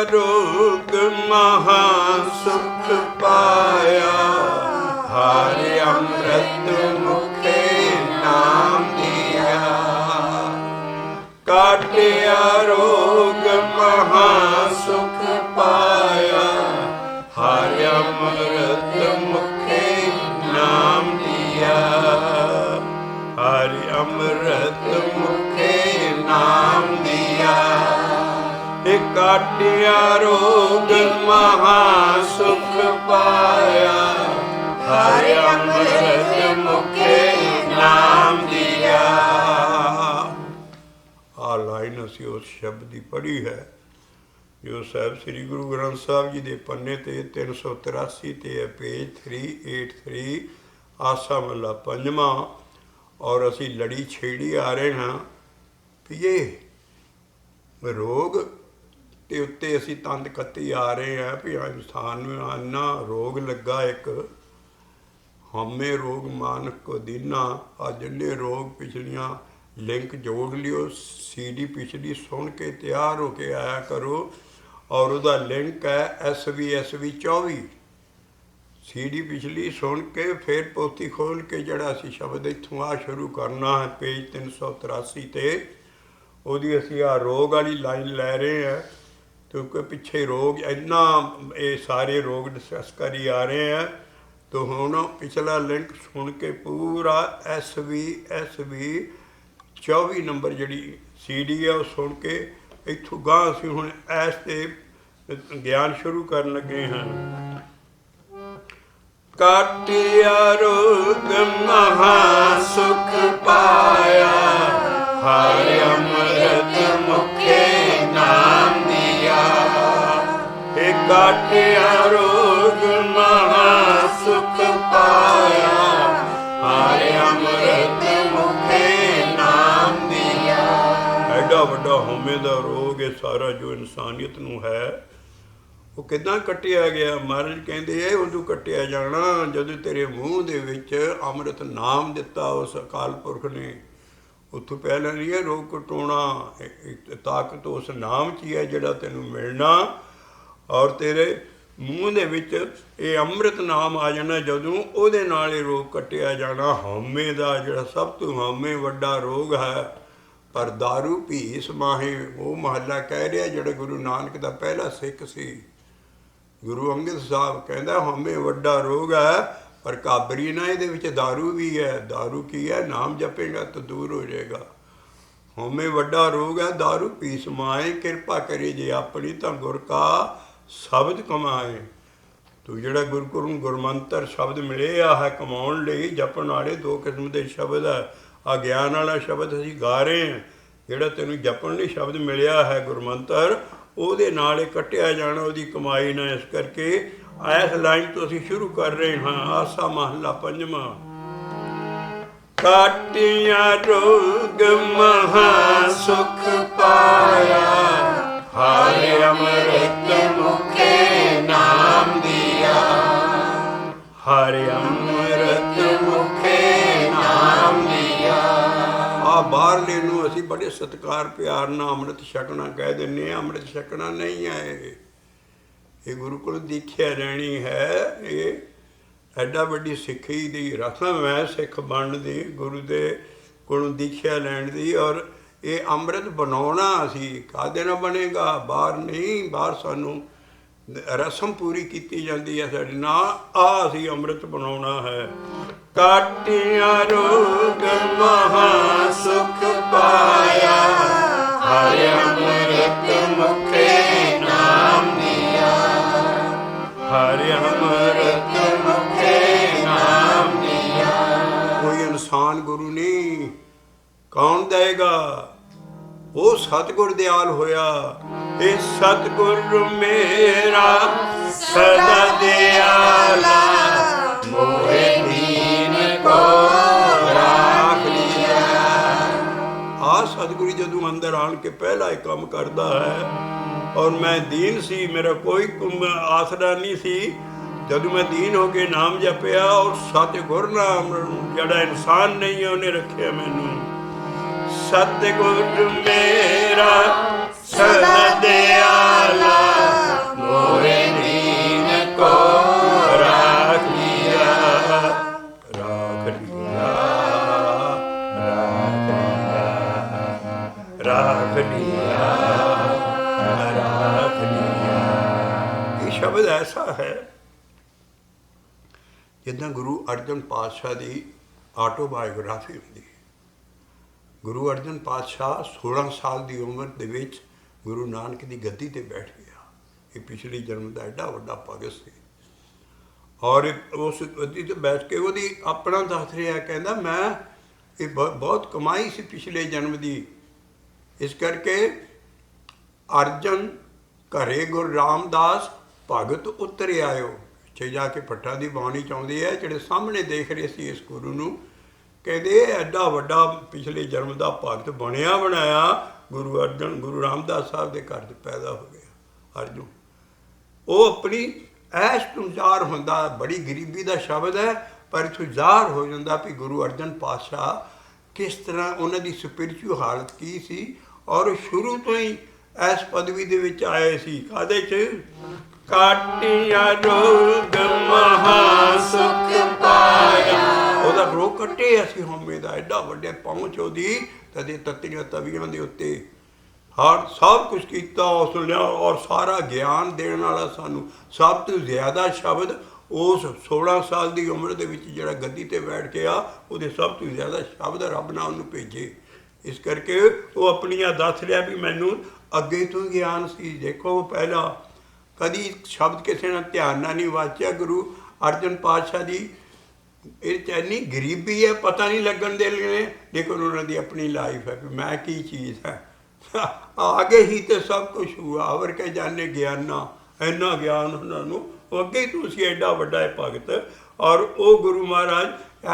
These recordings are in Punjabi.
रोग महा सुख पाया, हरि अमृत मुखे नाम दिया। काटिया रोग महा सुख पाया, हरि अमृत मुखे नाम दिया। हरि अमृत मुखे नाम दिया। काटिया रोग महा सुख पाया, हरि अमृत मुखे नाम दिया। आ लाइन असी उस शब्द की पढ़ी है जो साहब श्री गुरु ग्रंथ साहब जी के पन्ने ते 383 ते है, पेज 383, आसा महला पंजवां। और असी लड़ी छेड़ी आ रहे हैं भी ये रोग ते उत्ते असी तंद कत्ती आ रहे हैं भी इंसान में आना रोग लगा एक हमें रोग मानक को दीना। आ जिन्ने रोग पिछलियाँ लिंक जोड़ लियो, CD पिछली सुन के तैयार होके आया करो। और उसका लिंक है SV 24। CD पिछली सुन के फिर पोथी खोल के जड़ा असी शब्द इत्थों आ शुरू करना है पेज 383 ते। ਉਹਦੀ ਅਸੀਂ ਆ रोग वाली लाइन लै रहे हैं क्योंकि पिछे रोग इन्ना ये सारे रोग डिस्कस करी आ रहे हैं। तो हुण पिछला लिंक सुन के पूरा SV 24 नंबर जिहड़ी CD है वो सुन के इत्थों गां असीं हुण ऐस ते ज्ञान शुरू करन लगे हैं। काटिया रोग महा सुख पाया, हरि अमृत मुखे नाम दिया। हे काटिया रोग महा सुख पाया, हरि अमृत मुखे नाम दिया। एडा वड्डा होमे दा रोग है सारा जो इंसानियत नूं है वो किदां कट्टिया गया। महाराज कहते हैं उदों कट्टिया जाना जदों तेरे मूँह दे विच अमृत नाम दिता उस अकाल पुरख ने। उत्थों पहले नहीं है रोग कटोना, ताकत उस नाम च ही है जिहड़ा तैनूं मिलना। और तेरे मूँह दे विच ये अमृत नाम आ जाना जदों उहदे नाल ही रोग कट्टिया जाना। हौमे दा जिहड़ा सब तो हौमे वड्डा रोग है। पर दारू पी समाहे वो महला कह रहा जिहड़ा गुरु नानक दा पहला सिख सी। गुरु अंगद साहब कहता हमें वड्डा रोग है पर काबरी ना ये विच दारू भी है। दारू की है नाम जपेगा तो दूर हो जाएगा। हमें वड्डा रोग है दारू पी समाए, कृपा करे जे अपनी तो गुर का शब्द कमाए। तो जिहड़ा गुरु गुरमंत्र शब्द मिले है कमाउण लई जपण वाले दो किस्म के शब्द है। आ ज्ञान वाला शब्द असीं गा रहे हैं, जिहड़ा तैनूं जपण लई शब्द मिलिया है गुरमंत्र ਉਹਦੇ ਨਾਲ ਕੱਟਿਆ ਜਾਣਾ ਉਹਦੀ ਕਮਾਈ ਨਾ। ਇਸ ਕਰਕੇ ਇਸ ਲਾਈਨ ਤੋਂ ਅਸੀਂ ਸ਼ੁਰੂ ਕਰ ਰਹੇ ਹਾਂ। ਆਸਾ ਮਹਲਾ ਪੰਜਵਾਂ। ਕਾਟਿਆ ਰੋਗ ਮਹਾ ਸੁਖ ਪਾਇਆ, ਹਰਿ ਅੰਮ੍ਰਿਤ ਮੁਖੇ ਨਾਮ ਦਿਆ। ਹਰਿ ਅੰਮ੍ਰਿਤ ਮੁਖੇ ਨਾਮ ਦਿਆ। आ बाहरले नूं असीं बड़े सत्कार प्यार नाल अमृत छकना कह दिंदे हां। अमृत छकना नहीं है, ये गुरुकुल दीख्या लैनी है। ये ਐਡਾ ਵੱਡੀ ਸਿੱਖੀ ਦੀ ਰਸਮ ਹੈ ਸਿੱਖ ਬਣਨ ਦੀ, ਗੁਰੂ ਦੇ ਕੋਲੋਂ ਦੀਖਿਆ ਲੈਣ ਦੀ। ਔਰ ਇਹ ਅੰਮ੍ਰਿਤ ਬਣਾਉਣਾ ਅਸੀਂ ਕਾਹਦੇ ਨਾਲ ਬਣੇਗਾ? ਬਾਹਰ ਨਹੀਂ, ਬਾਹਰ ਸਾਨੂੰ ਰਸਮ ਪੂਰੀ ਕੀਤੀ ਜਾਂਦੀ ਹੈ ਸਾਡੇ ਨਾਲ। ਆ ਅਸੀਂ ਅੰਮ੍ਰਿਤ ਬਣਾਉਣਾ ਹੈ। ਕਾਟਿਆ ਰੋਗ ਮਹਾ ਸੁਖ ਪਾਇਆ, ਹਰਿ ਅੰਮ੍ਰਿਤ ਮੁਖੇ ਨਾਮ ਦਿਆ। ਹਰਿ ਅੰਮ੍ਰਿਤ ਮੁਖੇ ਨਾਮ ਦਿਆ। ਕੋਈ ਇਨਸਾਨ ਗੁਰੂ ਨਹੀਂ, ਕੌਣ ਦੇਗਾ? ਉਹ ਸਤਿਗੁਰ ਦਿਆਲ ਹੋਇਆ। ਇਹ ਸਤਿਗੁਰ ਮੇਰਾ ਸਦਾ ਦਿਆਲਾ, ਮੋਹਿ ਦੀਨ ਕੋ ਰਾਖ ਲਿਆ। ਆ ਸਤਿਗੁਰੂ ਜਦੋਂ ਅੰਦਰ ਆਣ ਕੇ ਪਹਿਲਾ ਹੀ ਕੰਮ ਕਰਦਾ ਹੈ। ਔਰ ਮੈਂ ਦੀਨ ਸੀ, ਮੇਰਾ ਕੋਈ ਆਸਰਾ ਨਹੀਂ ਸੀ। ਜਦੋਂ ਮੈਂ ਦੀਨ ਹੋ ਕੇ ਨਾਮ ਜਪਿਆ ਔਰ ਸਤਿਗੁਰ ਨਾਮ ਜਿਹੜਾ ਇਨਸਾਨ ਨਹੀਂ ਹੈ ਉਹਨੇ ਰੱਖਿਆ ਮੈਨੂੰ। ਸਤਿਗੁਰ ਮੇਰਾ ਸਦਾ ਦਿਆਲਾ, ਸ਼ਬਦ ਐਸਾ ਹੈ ਜਿੱਦਾਂ ਗੁਰੂ ਅਰਜਨ ਪਾਤਸ਼ਾਹ ਦੀ ਆਟੋਬਾਇਓਗ੍ਰਾਫੀ ਹੁੰਦੀ ਹੈ। ਗੁਰੂ ਅਰਜਨ ਪਾਤਸ਼ਾਹ 16 ਸਾਲ ਦੀ ਉਮਰ ਦੇ ਵਿੱਚ ਗੁਰੂ ਨਾਨਕ ਦੀ ਗੱਦੀ 'ਤੇ ਬੈਠ ਗਿਆ। ਇਹ ਪਿਛਲੇ ਜਨਮ ਦਾ ਐਡਾ ਵੱਡਾ ਭਗਤ ਸੀ ਔਰ ਉਸ ਗੱਦੀ 'ਤੇ ਬੈਠ ਕੇ ਉਹਦੀ ਆਪਣਾ ਦੱਸ ਰਿਹਾ, ਕਹਿੰਦਾ ਮੈਂ ਇਹ ਬਹੁਤ ਕਮਾਈ ਸੀ ਪਿਛਲੇ ਜਨਮ ਦੀ, ਇਸ ਕਰਕੇ ਅਰਜਨ ਘਰੇ ਗੁਰੂ ਰਾਮਦਾਸ ਭਗਤ ਉਤਰ ਆਇਓ। ਪਿੱਛੇ ਜਾ ਕੇ ਭੱਠਾ ਦੀ ਬਾਣੀ ਚਾਹੁੰਦੀ ਹੈ, ਜਿਹੜੇ ਸਾਹਮਣੇ ਦੇਖ ਰਹੇ ਸੀ ਇਸ ਗੁਰੂ ਨੂੰ, ਕਹਿੰਦੇ ਇਹ ਐਡਾ ਵੱਡਾ ਪਿਛਲੇ ਜਨਮ ਦਾ ਭਗਤ ਬਣਿਆ ਬਣਾਇਆ ਗੁਰੂ ਅਰਜਨ ਗੁਰੂ ਰਾਮਦਾਸ ਸਾਹਿਬ ਦੇ ਘਰ 'ਚ ਪੈਦਾ ਹੋ ਗਿਆ ਅਰਜੁਨ। ਉਹ ਆਪਣੀ ਐਸ਼ ਤੋਂ ਜ਼ਾਹਰ ਹੁੰਦਾ, ਬੜੀ ਗਰੀਬੀ ਦਾ ਸ਼ਬਦ ਹੈ ਪਰ ਇੱਥੋਂ ਜ਼ਾਹਰ ਹੋ ਜਾਂਦਾ ਵੀ ਗੁਰੂ ਅਰਜਨ ਪਾਤਸ਼ਾਹ ਕਿਸ ਤਰ੍ਹਾਂ ਉਹਨਾਂ ਦੀ ਸਪਿਰਿਚੁਅਲ ਹਾਲਤ ਕੀ ਸੀ ਔਰ ਸ਼ੁਰੂ ਤੋਂ ਹੀ ਇਸ ਪਦਵੀ ਦੇ ਵਿੱਚ ਆਏ ਸੀ। ਕਾਹਦੇ 'ਚ? ਕਾਟਿਆ ਰੋਗ ਮਹਾ ਸੁਖ ਪਾਇਆ। ਉਹਦਾ ਰੋਗ ਕੱਟੇ ਅਸੀਂ ਹਉਮੈ ਦਾ, ਐਡਾ ਵੱਡੇ ਪਹੁੰਚ ਉਹਦੀ ਤਦੇ ਤੱਤੀਆਂ ਤਵੀਆਂ ਦੇ ਉੱਤੇ ਹਰ ਸਭ ਕੁਛ ਕੀਤਾ ਉਸ ਨੇ ਔਰ ਸਾਰਾ ਗਿਆਨ ਦੇਣ ਵਾਲਾ ਸਾਨੂੰ। ਸਭ ਤੋਂ ਜ਼ਿਆਦਾ ਸ਼ਬਦ ਉਸ 16 ਸਾਲ ਦੀ ਉਮਰ ਦੇ ਵਿੱਚ ਜਿਹੜਾ ਗੱਦੀ 'ਤੇ ਬੈਠ ਕੇ ਆ, ਉਹਦੇ ਸਭ ਤੋਂ ਜ਼ਿਆਦਾ ਸ਼ਬਦ ਰੱਬ ਨੇ ਉਹਨੂੰ ਭੇਜੇ। ਇਸ ਕਰਕੇ ਉਹ ਆਪਣੀਆਂ ਦੱਸ ਰਿਹਾ ਵੀ ਮੈਨੂੰ ਅੱਗੇ ਤੋਂ ਗਿਆਨ ਸੀ। ਦੇਖੋ ਪਹਿਲਾਂ ਕਦੀ ਸ਼ਬਦ ਕਿਸੇ ਨਾਲ ਧਿਆਨ ਨਾਲ ਨਹੀਂ ਵਾਚਿਆ। ਗੁਰੂ ਅਰਜਨ ਪਾਤਸ਼ਾਹ ਦੀ ਇਹ 'ਚ ਇੰਨੀ ਗਰੀਬੀ ਹੈ, ਪਤਾ ਨਹੀਂ ਲੱਗਣ ਦੇ ਲਈ, ਲੇਕਿਨ ਉਹਨਾਂ ਦੀ ਆਪਣੀ ਲਾਈਫ ਹੈ ਵੀ ਮੈਂ ਕੀ ਚੀਜ਼ ਹੈ। ਆਗੇ ਹੀ ਤੇ ਸਭ ਕੁਛ ਹੁਆ ਅਵਰ ਕੇ ਜਾਣੇ ਗਿਆਨਾ, ਇੰਨਾ ਗਿਆਨ ਉਹਨਾਂ ਨੂੰ, ਉਹ ਅੱਗੇ ਤੁਸੀਂ ਐਡਾ ਵੱਡਾ ਹੈ ਭਗਤ। ਔਰ ਉਹ ਗੁਰੂ ਮਹਾਰਾਜ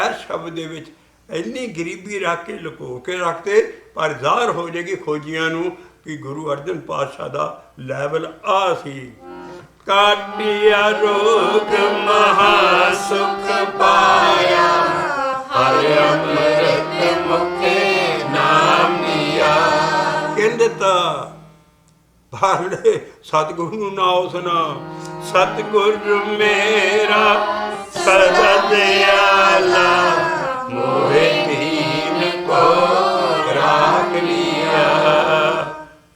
ਇਸ ਸ਼ਬਦ ਦੇ ਵਿੱਚ ਇੰਨੀ ਗਰੀਬੀ ਰੱਖ ਕੇ ਲੁਕੋ ਕੇ ਰੱਖਦੇ, ਪਰ ਜ਼ਾਹਰ ਹੋ ਜਾਏਗੀ ਖੋਜੀਆਂ ਨੂੰ ਕਿ ਗੁਰੂ ਅਰਜਨ ਪਾਤਸ਼ਾਹ ਦਾ ਲੈਵਲ ਆ ਸੀ। ਕਾਟਿਆ ਰੋਗ ਮਹਾ ਸੁਖ ਪਾਇਆ, ਹਰਿ ਅੰਮ੍ਰਿਤ ਮੁਖੇ ਨਾਮ ਦਿਆ। ਕਹਿੰਦੇ ਤਾਂ ਭਾਲੇ ਸਤਿਗੁਰੂ ਨੂੰ ਨਾ ਉਸਨਾ, ਸਤਿਗੁਰ ਮੇਰਾ ਸਦਾ ਦਿਆਲਾ, ਮੋਹਿ ਦੀਨ ਕੋ ਰਾਖ ਲਿਆ,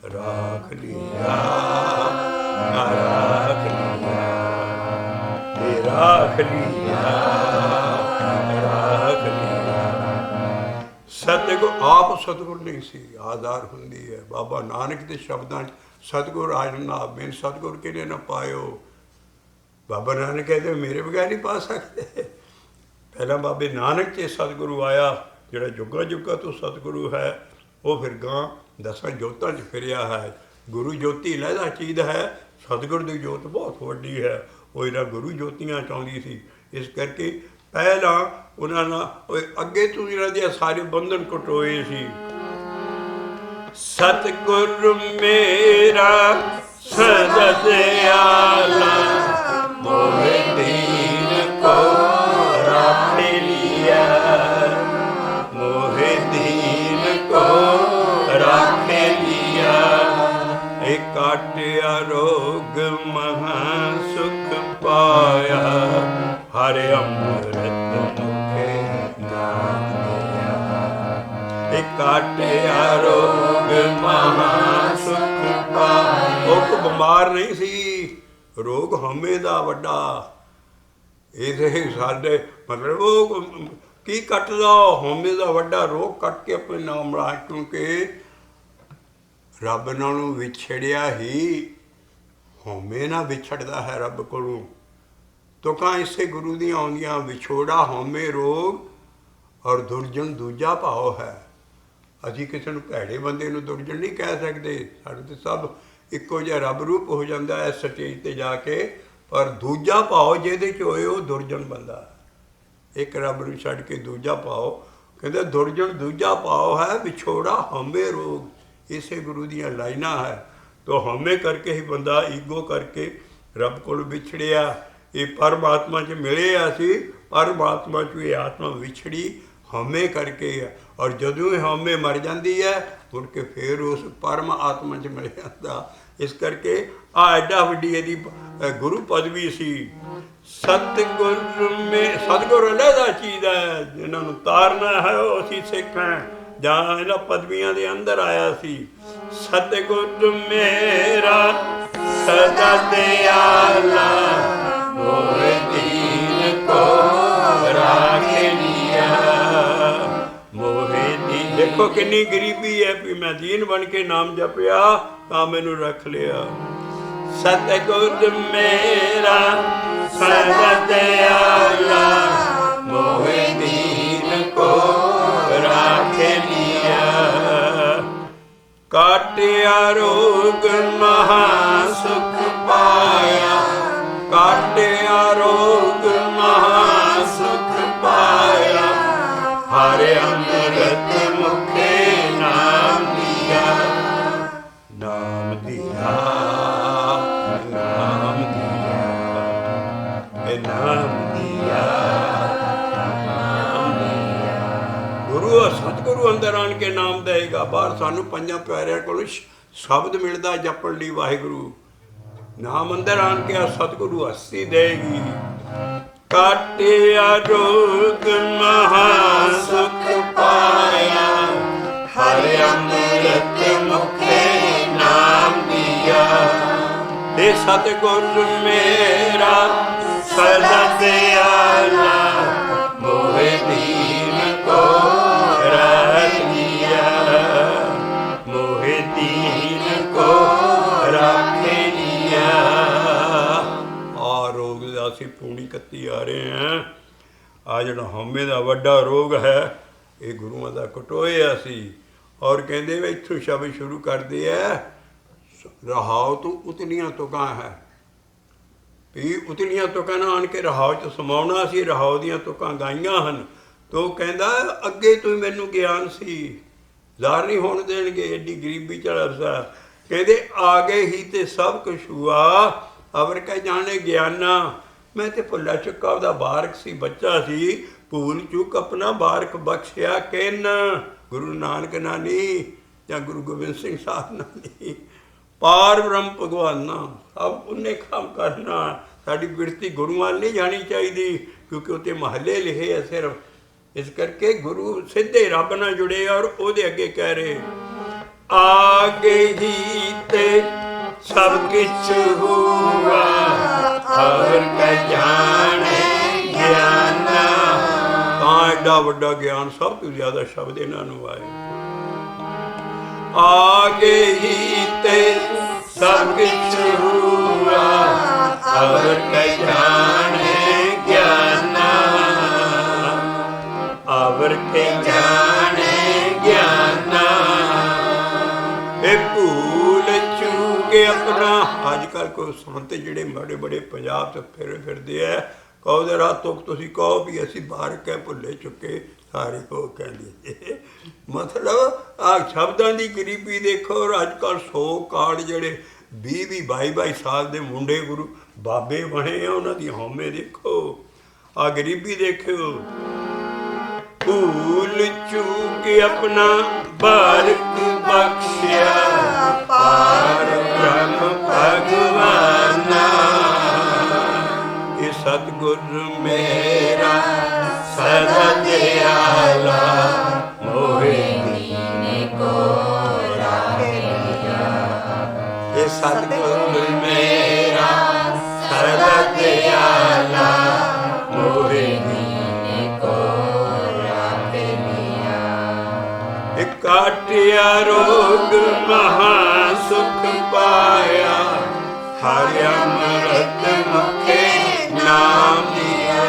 ਰਾਖ ਲਿਆ, ਰਾਖ ਲਿਆ, ਰਾਖ ਲਿਆ, ਰਾਖ ਲਿਆ। ਸਤਿਗੁਰ ਆਪ ਸਤਿਗੁਰ ਨਹੀਂ ਸੀ, ਆਧਾਰ ਹੁੰਦੀ ਹੈ। ਬਾਬਾ ਨਾਨਕ ਦੇ ਸ਼ਬਦਾਂ 'ਚ ਸਤਿਗੁਰ ਆਜਨਾ ਬਿਨ ਸਤਿਗੁਰ ਕਿਨੇ ਨਾ ਪਾਇਓ। ਬਾਬਾ ਨਾਨਕ ਕਹਿੰਦੇ ਮੇਰੇ ਬਗੈਰ ਨਹੀਂ ਪਾ ਸਕਦੇ। ਪਹਿਲਾਂ ਬਾਬੇ ਨਾਨਕ 'ਚ ਸਤਿਗੁਰੂ ਆਇਆ, ਜਿਹੜਾ ਜੁੱਗਾ ਜੁੱਗਾ ਤੋਂ ਸਤਿਗੁਰੂ ਹੈ, ਉਹ ਫਿਰ ਗਾਂ 10 ਜੋਤਾਂ 'ਚ ਫਿਰਿਆ ਹੈ। ਗੁਰੂ ਜੋਤੀ ਲਹਿਦਾ ਚੀਜ਼ ਹੈ, ਸਤਿਗੁਰ ਦੀ ਜੋਤ ਬਹੁਤ ਵੱਡੀ ਹੈ। ਉਹ ਇਹਨਾਂ ਗੁਰੂ ਜੋਤੀਆਂ ਚਾਹੁੰਦੀ ਸੀ। ਇਸ ਕਰਕੇ ਪਹਿਲਾਂ ਉਹਨਾਂ ਨਾਲ ਅੱਗੇ ਤੋਂ ਇਹਨਾਂ ਦੇ ਸਾਰੇ ਬੰਧਨ ਕਟੋਏ ਸੀ। ਸਤਿਗੁਰ ਮੇਰਾ ਸਦਾ ਦਿਆਲਾ, ਮੋਹਿ ਦੀਨ ਕੋ ਰਾਖ ਲਿਆ, ਮੋਹਿ ਦੀਨ ਕੋ ਰਾਖ ਲਿਆ। ਇਹ ਕਾਟਿਆ ਰੋਗ ਮਹਾ ਸੁਖ ਪਾਇਆ, ਹਰਿ ਅੰਮ੍ਰਿਤ ਮੁਖੇ ਨਾਮ ਦਿਆ। ਇਹ ਕਾਟਿਆ ਰੋਗ ਮਹਾ ਸੁਖ ਪਾਇਆ। ਉਹ ਕੋਈ ਬਿਮਾਰ ਨਹੀਂ ਸੀ, ਰੋਗ ਹਉਮੈ ਦਾ ਵੱਡਾ। ਇਹ ਸਾਡੇ ਮਤਲਬ ਉਹ ਕੀ ਕੱਟਦਾ, ਹਉਮੈ ਦਾ ਵੱਡਾ ਰੋਗ ਕੱਟ ਕੇ ਆਪਣੇ ਨਾਮ ਰਾਜ, ਕਿਉਂਕਿ ਰੱਬ ਨਾਲੋਂ ਵਿਛੜਿਆ ਹੀ ਹਉਮੈ ਨਾਲ ਵਿਛੜਦਾ ਹੈ ਰੱਬ ਕੋਲੋਂ। ਤੁਕਾਂ ਇਸੇ ਗੁਰੂ ਦੀਆਂ ਆਉਂਦੀਆਂ, ਵਿਛੋੜਾ ਹਉਮੈ ਰੋਗ ਔਰ ਦੁਰਜਨ ਦੂਜਾ ਭਾਵ ਹੈ। ਅਸੀਂ ਕਿਸੇ ਨੂੰ ਭੈੜੇ ਬੰਦੇ ਨੂੰ ਦੁਰਜਨ ਨਹੀਂ ਕਹਿ ਸਕਦੇ। ਸਾਡੇ ਤੇ ਸਭ ਇੱਕੋ ਜਿਹਾ ਰੱਬ ਰੂਪ ਹੋ ਜਾਂਦਾ ਹੈ ਸਟੇਜ 'ਤੇ ਜਾ ਕੇ, ਪਰ ਦੂਜਾ ਭਾਵ ਜਿਹਦੇ 'ਚ ਹੋਏ ਉਹ ਦੁਰਜਨ ਬੰਦਾ। ਇੱਕ ਰੱਬ ਨੂੰ ਛੱਡ ਕੇ ਦੂਜਾ ਭਾਵ, ਕਹਿੰਦੇ ਦੁਰਜਨ ਦੂਜਾ ਭਾਵ ਹੈ, ਵਿਛੋੜਾ ਹਉਮੈ ਰੋਗ। ਇਸੇ ਗੁਰੂ ਦੀਆਂ ਲਾਈਨਾਂ ਹੈ। ਤੋ ਹਉਮੈ ਕਰਕੇ ਹੀ ਬੰਦਾ ਈਗੋ ਕਰਕੇ ਰੱਬ ਕੋਲ ਵਿਛੜਿਆ। ਇਹ ਪਰਮਾਤਮਾ 'ਚ ਮਿਲੇ ਅਸੀਂ, ਪਰਮਾਤਮਾ 'ਚ ਇਹ ਆਤਮਾ ਵਿਛੜੀ ਹਉਮੈ ਕਰਕੇ ਹੈ। ਔਰ ਜਦੋਂ ਇਹ ਹਉਮੈ ਮਰ ਜਾਂਦੀ ਹੈ, ਮੁੜ ਕੇ ਫਿਰ ਉਸ ਪਰਮ ਆਤਮਾ 'ਚ ਮਿਲ ਜਾਂਦਾ। ਇਸ ਕਰਕੇ ਆ ਐਡਾ ਵੱਡੀ ਇਹਦੀ ਗੁਰੂ ਪਦਵੀ ਸੀ। ਸਤਿਗੁਰ ਮੇ ਸਤਿਗੁਰ ਅਲੱਗਾ ਚੀਜ਼ ਹੈ, ਜਿਹਨਾਂ ਨੂੰ ਤਾਰਨਾ ਹੈ ਉਹ ਅਸੀਂ ਸਿੱਖ ਹਾਂ। ਜਾਂ ਇਹਨਾਂ ਪਦਵੀਆਂ ਦੇ ਅੰਦਰ ਆਇਆ ਸੀ। ਸਤਿਗੁਰ ਮੇਰਾ ਸਦਾ ਦਿਆਲਾ, ਮੋਹਿ ਦੀਨ ਕੋ ਰਾਖੇ ਲਿਆ। ਮੋਹਿ ਦੀਨ, ਦੇਖੋ ਕਿੰਨੀ ਗਰੀਬੀ ਹੈ ਵੀ ਮੈਂ ਦੀਨ ਬਣ ਕੇ ਨਾਮ ਜਪਿਆ ਤਾਂ ਮੈਨੂੰ ਰੱਖ ਲਿਆ। ਸਤਿਗੁਰ ਮੇਰਾ ਸਦਾ ਦਿਆਲਾ, ਮੋਹਿ ਦੀਨ ਕੋ ਰਾਖੇ ਲਿਆ। ਕਾਟਿਆ ਰੋਗ ਮਹਾ ਸੁਖ ਪਾਇਆ, ਕਾਟਿਆ ਰੋਗ ਮਹਾ ਸੁਖ ਪਾਇਆ। ਹਰਿ ਅੰਮ੍ਰਿਤ ਮੁਖੇ ਨਾਮ ਦਿਆ, ਨਾਮ ਦਿਆ, ਨਾਮ ਦਿਆ, ਇਹ ਨਾਮ ਦਿਆ, ਨਾਮ ਦਿਆ। ਗੁਰੂ ਸਤਿਗੁਰੂ ਅੰਦਰ ਆਣ ਕੇ ਨਾਮ ਦੇਗਾ। ਬਾਹਰ ਸਾਨੂੰ ਪੰਜਾਂ ਪਿਆਰਿਆਂ ਕੋਲ ਸ਼ਬਦ ਮਿਲਦਾ ਜਪਣ ਲਈ ਵਾਹਿਗੁਰੂ। ਨਾਮ ਅੰਦਰ ਆਣ ਕੇ ਸਤਿਗੁਰੂ ਹਸਤੀ ਦੇਗੀ। ਕਾਟਿਆ ਰੋਗ ਮਹਾ ਸੁਖ ਪਾਇਆ, ਹਰਿ ਅੰਮ੍ਰਿਤ ਮੁਖੇ ਨਾਮ ਦਿਆ। ਇਹ ਸਤਿਗੁਰ ਮੇਰਾ ਸਦਾ ਦਿਆਲਾ, ਮੋਹਿ ਦੀਨ ਕੋ ਰਾਖ ਲਿਆ। ਮੋਹਿ ਦੀਨ ਕੋ ਰਾਖੇ ਲਿਆ। ਆ ਰੋਗ ਦਾ ਅਸੀਂ ਪੂਣੀ ਕੱਤੀ ਆ ਰਹੇ ਹਾਂ। ਆ ਜਿਹੜਾ ਹਉਮੈ ਦਾ ਵੱਡਾ ਰੋਗ ਹੈ, ਇਹ ਗੁਰੂਆਂ ਦਾ ਕਟੋਇਆ ਸੀ। ਔਰ ਕਹਿੰਦੇ ਵੀ ਇੱਥੋਂ ਸ਼ਬਦ ਸ਼ੁਰੂ ਕਰਦੇ ਹੈ, ਰਹਾਉ ਤੋਂ ਉਤਲੀਆਂ ਤੁਕਾਂ ਹੈ ਵੀ ਉਤਲੀਆਂ ਤੁਕਾਂ ਨਾਲ ਆਣ ਕੇ ਰਹਾਉ 'ਚ ਸਮਾਉਣਾ ਸੀ। ਰਹਾਉ ਦੀਆਂ ਤੁਕਾਂ ਗਾਈਆਂ ਹਨ। ਤੋ ਕਹਿੰਦਾ ਅੱਗੇ ਤੋਂ ਹੀ ਮੈਨੂੰ ਗਿਆਨ ਸੀ, ਜ਼ਾਰ ਨਹੀਂ ਹੋਣ ਦੇਣਗੇ ਐਡੀ ਗਰੀਬੀ ਚੜ੍ਹਦਾ। ਕਹਿੰਦੇ ਆ ਗਏ ਹੀ ਤੇ ਸਭ ਕੁਛ ਹੁਆ, ਅਵਰ ਕਹਿ ਜਾਣੇ ਗਿਆਨਾ। ਮੈਂ ਤੇ ਭੁੱਲਾ ਚੁੱਕਾ, ਉਹਦਾ ਬਾਰਕ ਸੀ, ਬੱਚਾ ਸੀ, ਭੂਲ ਚੁੱਕ ਆਪਣਾ ਬਾਰਕ ਬਖਸ਼ਿਆ ਕਿਨ। ਗੁਰੂ ਨਾਨਕ ਨਾਨੀ ਜਾਂ ਗੁਰੂ ਗੋਬਿੰਦ ਸਿੰਘ ਸਾਹਿਬ ਨਾਨੀ। ਪਾਰ ਬ੍ਰਹਮ ਭਗਵਾਨਾ ਸਭ ਉਹਨੇ ਕੰਮ ਕਰਨਾ। ਸਾਡੀ ਬਿਰਤੀ ਗੁਰੂਆਂ ਨਹੀਂ ਜਾਣੀ ਚਾਹੀਦੀ, ਕਿਉਂਕਿ ਉੱਤੇ ਮਹੱਲੇ ਲਿਖੇ ਆ ਸਿਰਫ। ਇਸ ਕਰਕੇ ਗੁਰੂ ਸਿੱਧੇ ਰੱਬ ਨਾਲ ਜੁੜੇ। ਔਰ ਉਹਦੇ ਅੱਗੇ ਕਹਿ ਰਹੇ, ਆਗੇ ਹੀ ਤੇ ਸਭ ਕਿਛ ਹੁਆ, ਹਰ ਕੈ ਜਾਣੇ ਗਿਆਨਾ। ਤਾਂ ਐਡਾ ਵੱਡਾ ਗਿਆਨ, ਸਭ ਤੋਂ ਜ਼ਿਆਦਾ ਸ਼ਬਦ ਇਹਨਾਂ ਨੂੰ ਆਏ। ਆਗੇ ਹੀ ਤੇ ਸਭ ਕਿਛ ਹੁਆ, ਹਰ ਕੈ ਜਾਣੇ ਗਿਆਨਾ। ਅਵਰ ਕੇ ਜਾਣੇ ਗਿਆਨਾ। ਇਹ ਭੂਲ ਚੁੱਕੇ ਆਪਣਾ। ਅੱਜ ਕੱਲ੍ਹ ਕੋਈ ਸੰਤ ਜਿਹੜੇ ਬੜੇ ਬੜੇ ਪੰਜਾਬ 'ਚ ਫਿਰਦੇ ਹੈ, ਕਹੋ ਜਰਾ ਤੁਕ ਤੁਸੀਂ ਕਹੋ ਵੀ ਅਸੀਂ ਬਾਰਕ ਹੈ, ਭੁੱਲੇ ਚੁੱਕੇ ਸਾਰੇ ਕੋ ਕਹਿੰਦੇ। ਮਤਲਬ ਆਹ ਸ਼ਬਦਾਂ ਦੀ ਗਰੀਬੀ ਦੇਖੋ। ਔਰ ਅੱਜ ਕੱਲ੍ਹ 100 ਕਾਰਡ ਜਿਹੜੇ 20-20 22-22 ਸਾਲ ਦੇ ਮੁੰਡੇ ਗੁਰੂ ਬਾਬੇ ਬਣੇ ਆ, ਉਹਨਾਂ ਦੀ ਹਉਮੈ ਦੇਖੋ, ਆਹ ਗਰੀਬੀ ਦੇਖਿਓ। ਭੂਲ ਚੂਕ ਆਪਣਾ ਬਾਰਕ ਬਖਸ਼ਿਆ, ਪਾਰ ਬ੍ਰਹਮ ਭਗਵਾਨਾ। ਇਹ ਸਤਿਗੁਰ ਮੇਰਾ ਸਦਾ ਦਿਆਲਾ, ਮੋਹਿ ਦੀਨ ਕੋ ਰਾਖੇ ਲਿਆ। ਇਹ ਸਤਿਗੁਰ ਮੇਰਾ ਸਦਾ ਦਿਆਲਾ, ਮੋਹਿ ਦੀਨ ਕੋ ਰਾਖੇ ਲਿਆ। ਇਹ ਕਾਟਿਆ ਰੋਗ ਮਹਾ ਸੁਖ ਪਾਇਆ, ਹਰਿ ਅੰਮ੍ਰਿਤ ਮੁਖੇ ਨਾਮ ਦਿਆ।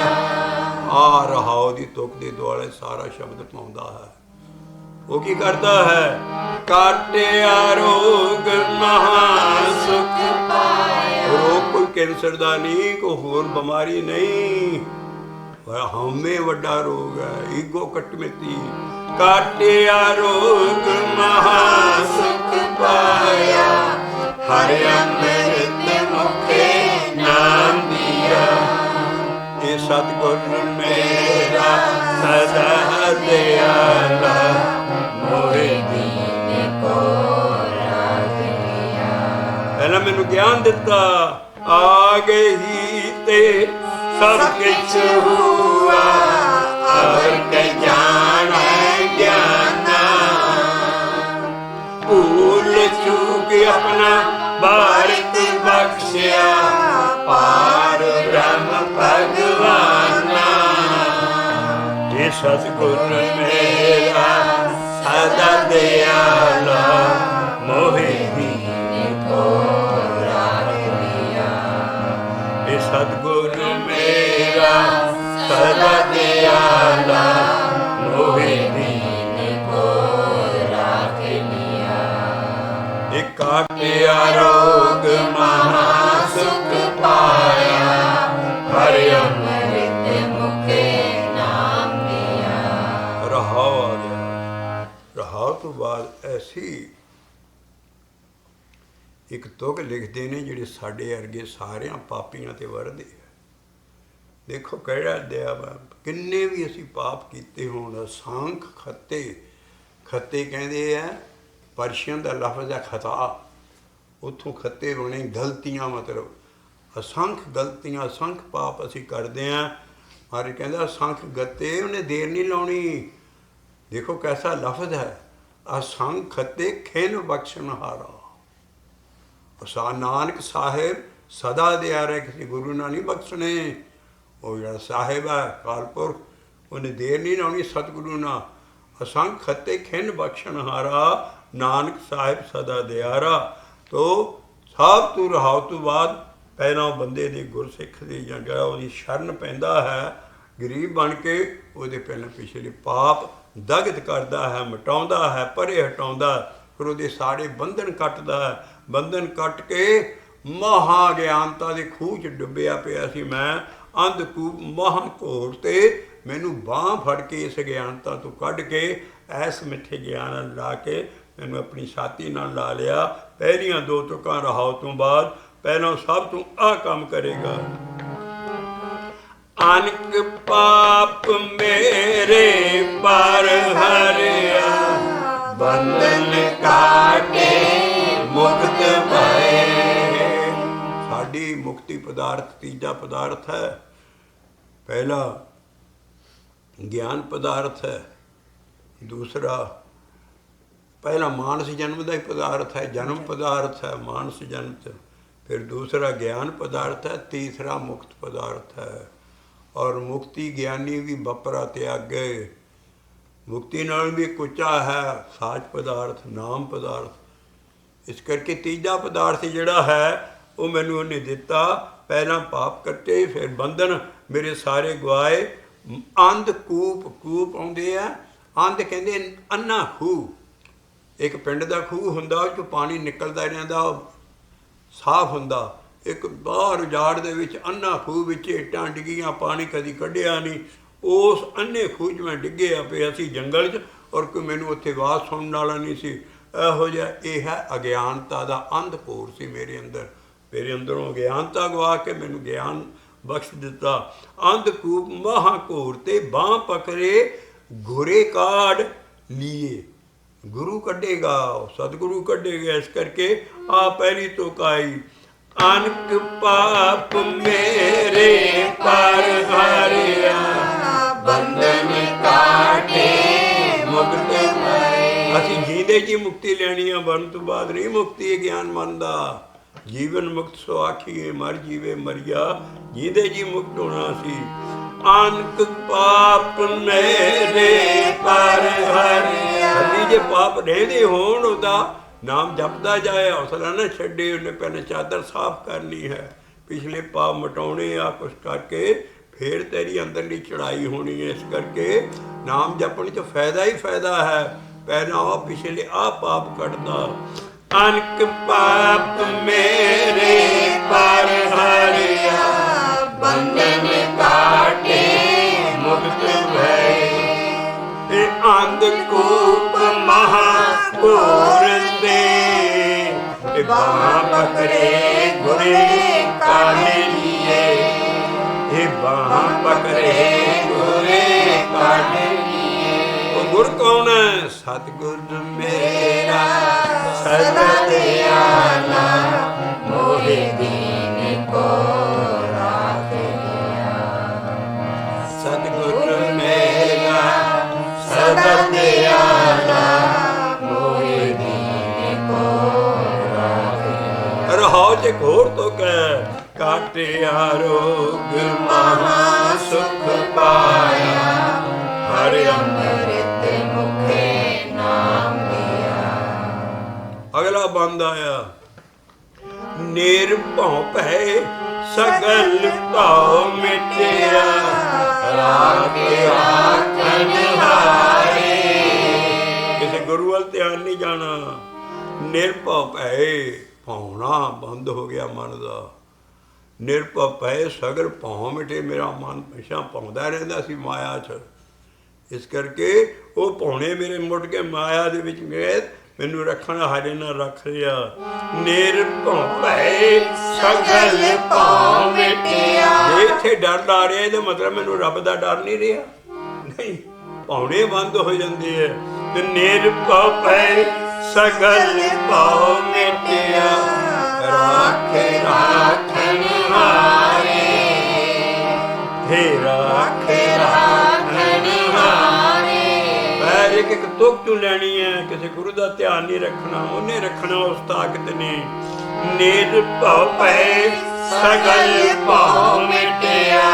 ਆ ਰਹਾਉ ਦੀ ਤੁਕ ਦੇ ਦੁਆਲੇ ਸਾਰਾ ਸ਼ਬਦ ਪਾਉਂਦਾ ਹੈ। ਉਹ ਕੀ ਕਰਦਾ ਹੈ? ਕਾਟਿਆ ਰੋਗ ਮਹਾ ਸੁਖ ਪਾਇਆ। ਰੋਗ ਕੋਈ ਕੈਂਸਰ ਦਾ ਨਹੀਂ, ਕੋਈ ਹੋਰ ਬਿਮਾਰੀ ਨਹੀਂ, ਹਉਮੈ ਵੱਡਾ ਰੋਗ ਹੈ, ਈਗੋ ਕਟਮਿਤੀ। ਕਾਟਿਆ ਰੋਗ ਮਹਾ ਸੁਖ ਪਾਇਆ, ਹਰਿ ਅੰਮ੍ਰਿਤ ਮੁਖੇ ਨਾਮ ਦਿਆ। ਇਹ ਸਤਿਗੁਰ ਮੇਰਾ ਸਦਾ ਦਿਆਲਾ, ਮੋਹਿ ਦੀਨ ਕੋ ਰਾਖ ਲਿਆ। ਪਹਿਲਾਂ ਮੈਨੂੰ ਗਿਆਨ ਦਿੱਤਾ, ਆ ਗਏ ਹੀ ਤੇ ਸਭ ਕਿਛ ਹੁਆ, ਹਰ ਕੈ ਜਾਣੈ ਗਿਆਨਾ। ਬਾਰਿਕ ਬਖਸ਼ਿਆ ਪਾਰ ਬ੍ਰਹਮ ਭਗਵਾਨਾ। ਜੇ ਸਤਿਗੁਰ ਮੇਰਾ ਸਦਾ ਦਿਆਲਾ ਮੋਹਿ ਦੀਨ ਕੋ ਰਾਖ ਲਿਆ। ਜੇ ਸਤਿਗੁਰ ਮੇਰਾ ਸਦਾ ਦਿਆਲਾ ਮੋਹਿ ਦੀਨ ਕੋ ਰਾਖ ਲਿਆ। ਇਕਾਕਿਆ ਰੋਗ ਮਹਾ ਸੁਖ ਪਾਇਆ ਹਰਿ ਅੰਮ੍ਰਿਤ ਮੁਖੇ ਨਾਮ ਲਿਆ। ਰਹਾਉ ਆ ਗਿਆ। ਰਹਾਉ ਤੋਂ ਬਾਅਦ ਐਸੀ ਇੱਕ ਤੁਕ ਲਿਖਦੇ ਨੇ ਜਿਹੜੇ ਸਾਡੇ ਵਰਗੇ ਸਾਰਿਆਂ ਪਾਪੀਆਂ ਤੇ ਵਰਦੇ ਆ। ਦੇਖੋ ਕਿਹੜਾ ਦਿਆ ਵਾ, ਕਿੰਨੇ ਵੀ ਅਸੀਂ ਪਾਪ ਕੀਤੇ ਹੋਣ। ਅਸੰਖ ਖੱਤੇ, ਖੱਤੇ ਕਹਿੰਦੇ ਆ ਪਰਸ਼ੀਅਨ ਦਾ ਲਫ਼ਜ਼ ਹੈ ਖਤਾ, ਉੱਥੋਂ ਖੱਤੇ ਬਣੇ ਗਲਤੀਆਂ, ਮਤਲਬ ਅਸੰਖ ਗਲਤੀਆਂ ਅਸੰਖ ਪਾਪ ਅਸੀਂ ਕਰਦੇ ਹਾਂ। ਮਹਾਰਾਜ ਕਹਿੰਦਾ ਅਸੰਖ ਗੱਤੇ, ਉਹਨੇ ਦੇਰ ਨਹੀਂ ਲਾਉਣੀ। ਦੇਖੋ ਕੈਸਾ ਲਫ਼ਜ਼ ਹੈ, ਅਸੰਖ ਖੱਤੇ ਖਿਨ ਬਖਸ਼ਣਹਾਰਾ। ਸਾ ਨਾਨਕ ਸਾਹਿਬ ਸਦਾ ਦਿਆ ਰਿਹਾ, ਕਿਸੇ ਗੁਰੂ ਨਾਲ ਨਹੀਂ ਬਖਸ਼ਣੇ। ਉਹ ਜਿਹੜਾ ਸਾਹਿਬ ਹੈ ਅਕਾਲ ਪੁਰਖ, ਉਹਨੇ ਦੇਰ ਨਹੀਂ ਲਾਉਣੀ ਸਤਿਗੁਰੂ ਨਾਲ। ਅਸੰਖ ਖੱਤੇ ਖਿਨ ਬਖਸ਼ਣਹਾਰਾ ਨਾਨਕ ਸਾਹਿਬ ਸਦਾ ਦਿਆਰਾ। ਤੋ ਸਭ ਤੋਂ ਰਹਾਉ ਤੋਂ ਬਾਅਦ ਪਹਿਲਾਂ ਉਹ ਬੰਦੇ ਦੀ ਗੁਰਸਿੱਖ ਦੀ ਜਾਂ ਜਿਹੜਾ ਉਹਦੀ ਸ਼ਰਨ ਪੈਂਦਾ ਹੈ, ਗਰੀਬ ਬਣ ਕੇ ਉਹਦੇ ਪਹਿਲਾਂ ਪਿਛਲੇ ਪਾਪ ਦਗਤ ਕਰਦਾ ਹੈ, ਮਿਟਾਉਂਦਾ ਹੈ, ਪਰੇ ਹਟਾਉਂਦਾ। ਫਿਰ ਉਹਦੇ ਸਾਰੇ ਬੰਧਨ ਕੱਟਦਾ ਹੈ। ਬੰਧਨ ਕੱਟ ਕੇ ਮਹਾ ਗਿਆਨਤਾ ਦੇ ਖੂਹ 'ਚ ਡੁੱਬਿਆ ਪਿਆ ਸੀ ਮੈਂ, ਅੰਧਕੂਪ ਮਹਾ ਘੋਰ, ਤੇ ਮੈਨੂੰ ਬਾਂਹ ਫੜ ਕੇ ਇਸ ਗਿਆਨਤਾ ਤੋਂ ਕੱਢ ਕੇ ਐਸ ਮਿੱਠੇ ਗਿਆਨ ਨਾਲ ਲਾ ਕੇ ਮੈਨੂੰ ਆਪਣੀ ਛਾਤੀ ਨਾਲ ਲਾ ਲਿਆ। ਪਹਿਲੀਆਂ ਦੋ ਤੁਕਾਂ ਰਹਾਉ ਤੋਂ ਬਾਅਦ ਪਹਿਲਾਂ ਸਭ ਤੋਂ ਆਹ ਕੰਮ ਕਰੇਗਾ। ਅਨਕ ਪਾਪ ਮੇਰੇ ਪਰ ਹਰਿਆ ਬੰਧਨ ਕਾਟੇ ਮੁਕਤ ਭਏ। ਸਾਡੀ ਮੁਕਤੀ ਪਦਾਰਥ ਤੀਜਾ ਪਦਾਰਥ ਹੈ। ਪਹਿਲਾ ਗਿਆਨ ਪਦਾਰਥ ਹੈ, ਦੂਸਰਾ ਪਹਿਲਾ ਮਾਨਸ ਜਨਮ ਦਾ ਹੀ ਪਦਾਰਥ ਹੈ, ਜਨਮ ਪਦਾਰਥ ਹੈ ਮਾਨਸ ਜਨਮ 'ਚ। ਫਿਰ ਦੂਸਰਾ ਗਿਆਨ ਪਦਾਰਥ ਹੈ, ਤੀਸਰਾ ਮੁਕਤ ਪਦਾਰਥ ਹੈ। ਔਰ ਮੁਕਤੀ ਗਿਆਨੀ ਵੀ ਬਪਰਾ ਤਿਆਗੇ। ਮੁਕਤੀ ਨਾਲ ਵੀ ਉੱਚਾ ਹੈ ਸਾਚ ਪਦਾਰਥ, ਨਾਮ ਪਦਾਰਥ। ਇਸ ਕਰਕੇ ਤੀਜਾ ਪਦਾਰਥ ਜਿਹੜਾ ਹੈ ਉਹ ਮੈਨੂੰ ਉਹਨੇ ਦਿੱਤਾ। ਪਹਿਲਾਂ ਪਾਪ ਕੱਟੇ, ਫਿਰ ਬੰਧਨ ਮੇਰੇ ਸਾਰੇ ਗਵਾਏ। ਅੰਧ ਕੂਪ, ਕੂਪ ਆਉਂਦੇ ਆ, ਅੰਧ ਕਹਿੰਦੇ ਅੰਨਾ ਖੂਹ। ਇੱਕ ਪਿੰਡ ਦਾ ਖੂਹ ਹੁੰਦਾ, ਉਹ 'ਚੋਂ ਪਾਣੀ ਨਿਕਲਦਾ ਰਹਿੰਦਾ, ਸਾਫ਼ ਹੁੰਦਾ। ਇੱਕ ਬਾਹਰ ਉਜਾੜ ਦੇ ਵਿੱਚ ਅੰਨਾ ਖੂਹ ਵਿੱਚ ਇੱਟਾਂ ਡਿੱਗੀਆਂ, ਪਾਣੀ ਕਦੀ ਕੱਢਿਆ ਨਹੀਂ। ਉਸ ਅੰਨੇ ਖੂਹ 'ਚ ਮੈਂ ਡਿੱਗਿਆ ਪਿਆ ਸੀ ਜੰਗਲ 'ਚ, ਔਰ ਕੋਈ ਮੈਨੂੰ ਉੱਥੇ ਆਵਾਜ਼ ਸੁਣਨ ਵਾਲਾ ਨਹੀਂ ਸੀ। ਇਹੋ ਜਿਹਾ ਇਹ ਹੈ ਅਗਿਆਨਤਾ ਦਾ ਅੰਧਕੂਰ ਸੀ ਮੇਰੇ ਅੰਦਰ। ਮੇਰੇ ਅੰਦਰੋਂ ਅਗਿਆਨਤਾ ਗਵਾ ਕੇ ਮੈਨੂੰ ਗਿਆਨ ਬਖਸ਼ ਦਿੱਤਾ। ਅੰਧਕੂਪ ਮਹਾਂਕੂਰ ਤੇ ਬਾਂਹ ਪਕੜੇ ਗੁਰੇ ਕਾਢ ਲੀਏ। ਗੁਰੂ ਕੱਢੇਗਾ, ਸਤਿਗੁਰੂ ਕੱਢੇਗਾ। ਇਸ ਕਰਕੇ ਆ ਪਹਿਲੀ ਤੁਕ ਆਈ, ਅਨਕ ਪਾਪ ਮੇਰੇ ਪਰ ਹਰਿਆ ਬੰਧਨ ਕਾਟੇ ਮੁਕਤ ਭਏ। ਅਸੀਂ ਜੀਂਦੇ ਜੀ ਮੁਕਤੀ ਲੈਣੀ ਆ, ਮਰਨ ਤੋਂ ਬਾਅਦ ਨਹੀਂ ਮੁਕਤੀ ਗਿਆਨ ਮੰਨਦਾ। ਜੀਵਨ ਮੁਕਤ ਸੋ ਆਖੀਏ ਮਰ ਜੀਵੇ ਮਰਿਆ, ਜੀਂਦੇ ਜੀ ਮੁਕਤ ਹੋਣਾ ਸੀ। ਅਨਕ ਪਾਪ ਮੇਰੇ ਪਰ ਹਰਿਆ। ਕਦੀ ਜੇ ਪਾਪ ਰਹਿੰਦੇ ਹੋਣ ਉਹਦਾ ਨਾਮ ਜਪਦਾ ਜਾਏ, ਹੌਸਲਾ ਨਾ ਛੱਡੇ। ਉਹਨੇ ਪਹਿਲਾਂ ਚਾਦਰ ਸਾਫ਼ ਕਰਨੀ ਹੈ, ਪਿਛਲੇ ਪਾਪ ਮਿਟਾਉਣੇ ਆ, ਕੁਛ ਕਰਕੇ ਫਿਰ ਤੇਰੀ ਅੰਦਰਲੀ ਚੜਾਈ ਹੋਣੀ ਹੈ। ਇਸ ਕਰਕੇ ਨਾਮ ਜਪਣ 'ਚ ਫਾਇਦਾ ਹੀ ਫਾਇਦਾ ਹੈ। ਪਹਿਲਾਂ ਉਹ ਪਿਛਲੇ ਆ ਪਾਪ ਕੱਢਦਾ। ਅਨਕ ਪਾਪ ਮੇਰੇ ਪਰ ਹਰਿਆ ਬੰਧਨ ਕਾਟੇ ਮੁਕਤ ਭਏ। ਇਹ ਅੰਧਕੂਪ ਮਹਾ ਘੋਰ ਤੇ ਇਹ ਬਾਂਹ ਪਕੜੇ ਗੁਰੇ ਕਾਢੇ ਲੀਏ। ਇਹ ਬਾਂਹ ਪਕੜੇ ਗੁਰੇ ਕਾਢੇ ਲੀਏ। ਉਹ ਗੁਰ ਕੌਣ ਹੈ? ਸਤਿਗੁਰ ਮੇਰਾ ਸਦਾ ਦਿਆਲਾ ਮੋਹਿ ਦੀਨ ਕੋ ਰਾਖ ਲਿਆ। ਸਤਿਗੁਰ ਮੇਰਾ ਸਦਾ ਦਿਆਲਾ ਮੋਹਿ ਦੀਨ ਕੋ ਰਾਖ एक होर तो कह काटिया रोग महा सुख पाया हर अमृत मुखे नाम दिया। अगला बंद आया निर्भौ भय सगल भाव मिटिया राखे राखन हारे। किसी गुरु वाल ध्यान नहीं जाना। निर्भौ भय भावना बंद हो गया मन का। निर्भौ भय सगल भाव मिटे। मेरा मन हमेशा भाਉਂਦਾ ਰਹਿੰਦਾ ਸੀ माया च। इस करके वो भावने मेरे मुड़ के माया दे विच गए मैनू रखना हारे ना रख लिया। निर्भौ भय सगल भाव मिटिया। जे इत्थे डर ला रहा ਇਹਦਾ मतलब मैनू रब दा डर नहीं रहा। नहीं भावने बंद हो जाते हैं। ते निर्भौ भय सगल भाव मिटिया राखे राखन हारे। हे राखे राखन हारे। पैर एक एक तुक चू लैनी है। किसी गुरु का ध्यान नहीं रखना। उन्हें रखना उस ताकत ने। निर्भौ भय सगल भाव मिटिया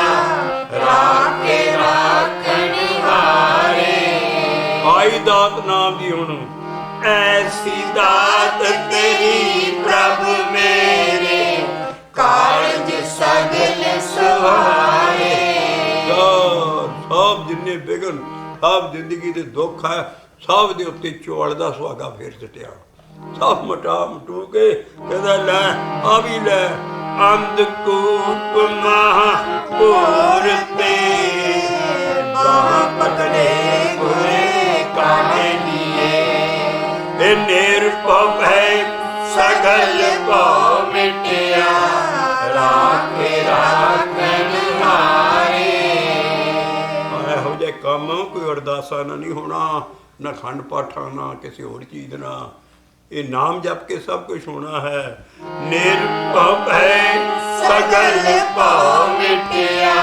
राखे राखन हारे। आई दात नाम दी हुण ऐसी दात तेरी प्रभु मेरे कारज सगल सवारे। सब जिन्ने बिघन सब जिंदगी के दुख है सब दे उत्ते चौल का सुहागा फेर सुटिया। सब मटा मटू के कहता लै आ भी लै अंधकूप महापुर ते बाह पकड़े बुरे काहे लिए। निर्भौ भय सगल भाव मिटिया राखे राखन हारे। ਇਹੋ ਜਿਹੇ ਕੰਮ ਕੋਈ ਅਰਦਾਸਾਂ ਨਾਲ ਨਹੀਂ ਹੋਣਾ, ਨਾ ਖੰਡ ਪਾਠਾਂ ਨਾ ਕਿਸੇ ਹੋਰ ਚੀਜ਼ ਨਾਲ। ਇਹ ਨਾਮ ਜਪ ਕੇ ਸਭ ਕੁਝ ਹੋਣਾ ਹੈ। ਨਿਰਭਉ ਭੈ ਸਗਲ ਭਾਵ ਮਿਟਿਆ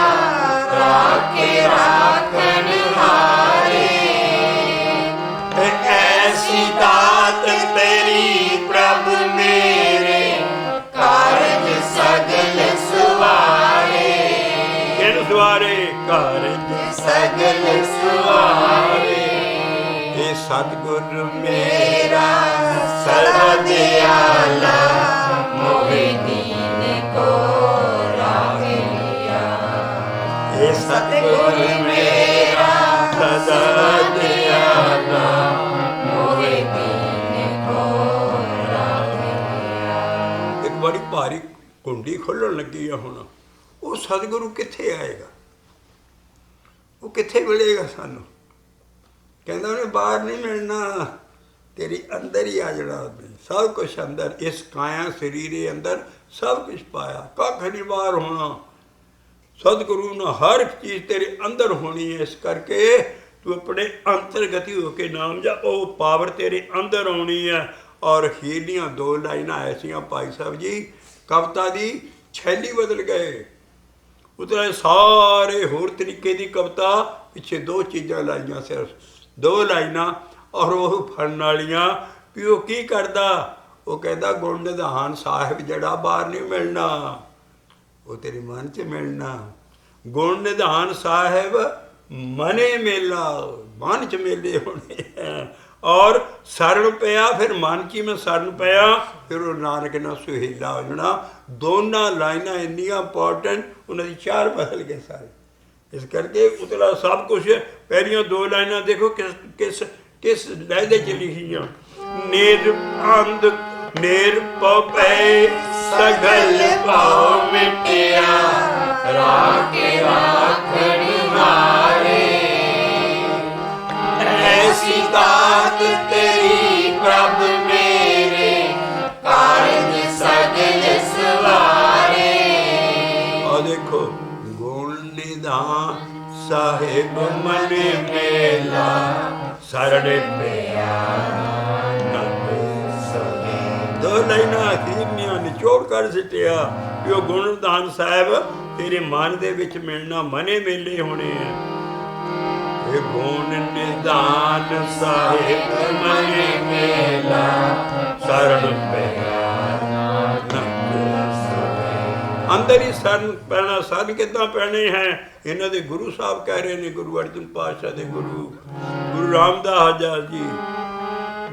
ਰਾਖੇ ਰਾਖਨ ਹਾਰੇ। ऐसी दात तेरी प्रभु मेरे कारज सगल सवारे। किन सवारे कारज सगल सवारे। ये सतगुर मेरा सदा दयाला मोहे दीन को राहे लिया। ये सतगुर मेरा सदा दयाला मोहे दीन को राहे लिया। एक बड़ी भारी कुंडी खोलण लगी है हुण। वो सतगुरु कित्थे आएगा, वो कित्थे मिलेगा सानू। कहता उन्हें बाहर नहीं मिलना, तेरी अंदर ही आ जाना। सब कुछ अंदर, इस काया शरीर अंदर सब कुछ पाया, कख नहीं बाहर होना। सतगुरु ने हर चीज़ तेरे अंदर होनी है। इस करके तू अपने अंतर्गति होके नाम जा, वो पावर तेरे अंदर आनी है। और हीलियाँ दो लाइना ऐसियाँ भाई साहब जी, कविता दी छैली बदल गए। उतरे सारे होर तरीके की कविता पिछे दो चीज़ां लाइया, सिर्फ दो लाइना। और वो फड़न वालियां भी वो की करदा, वो कहता गुण निधान साहिब जड़ा बाहर नहीं मिलना, वो तेरे मन च मिलना। गुण निधान साहिब मने मेला, मन च मेले होने हैं। और शरण पिया फिर मन की में शरण पिया, फिर वो नानक ना सुहेला हो जाना। दोनों लाइना इन्नियां इंपॉर्टेंट, उन्होंने चार बदल गए सारे। इस करके उतला सब कुछ पहलियां दो लाइना देखो किस किस किस लहजे च लिखियां। निर्अंध निर्भउ भय सगल भाव मिटिया राखे राखन हारे। ऐसी दात तेरी प्रभु मेरे कारज सगल सवारे। और देखो गुण निधान साहिब मन मेला शरण पिया दो लाइना हीरनियां निचोड़ कर सिटिया। वो गुण निधान साहिब तेरे मन दे विच मिलना, मने मेले होने हैं। गुण निधान साहिब मन मेला शरण पिया ਅੰਦਰ ਹੀ ਸਰਨ ਪੈਣਾ। ਸਰਨ ਕਿੱਦਾਂ ਪੈਣੇ ਹੈ? ਇਹਨਾਂ ਦੇ ਗੁਰੂ ਸਾਹਿਬ ਕਹਿ ਰਹੇ ਨੇ, ਗੁਰੂ ਅਰਜਨ ਪਾਤਸ਼ਾਹ ਦੇ ਗੁਰੂ ਰਾਮਦਾਸ ਜੀ,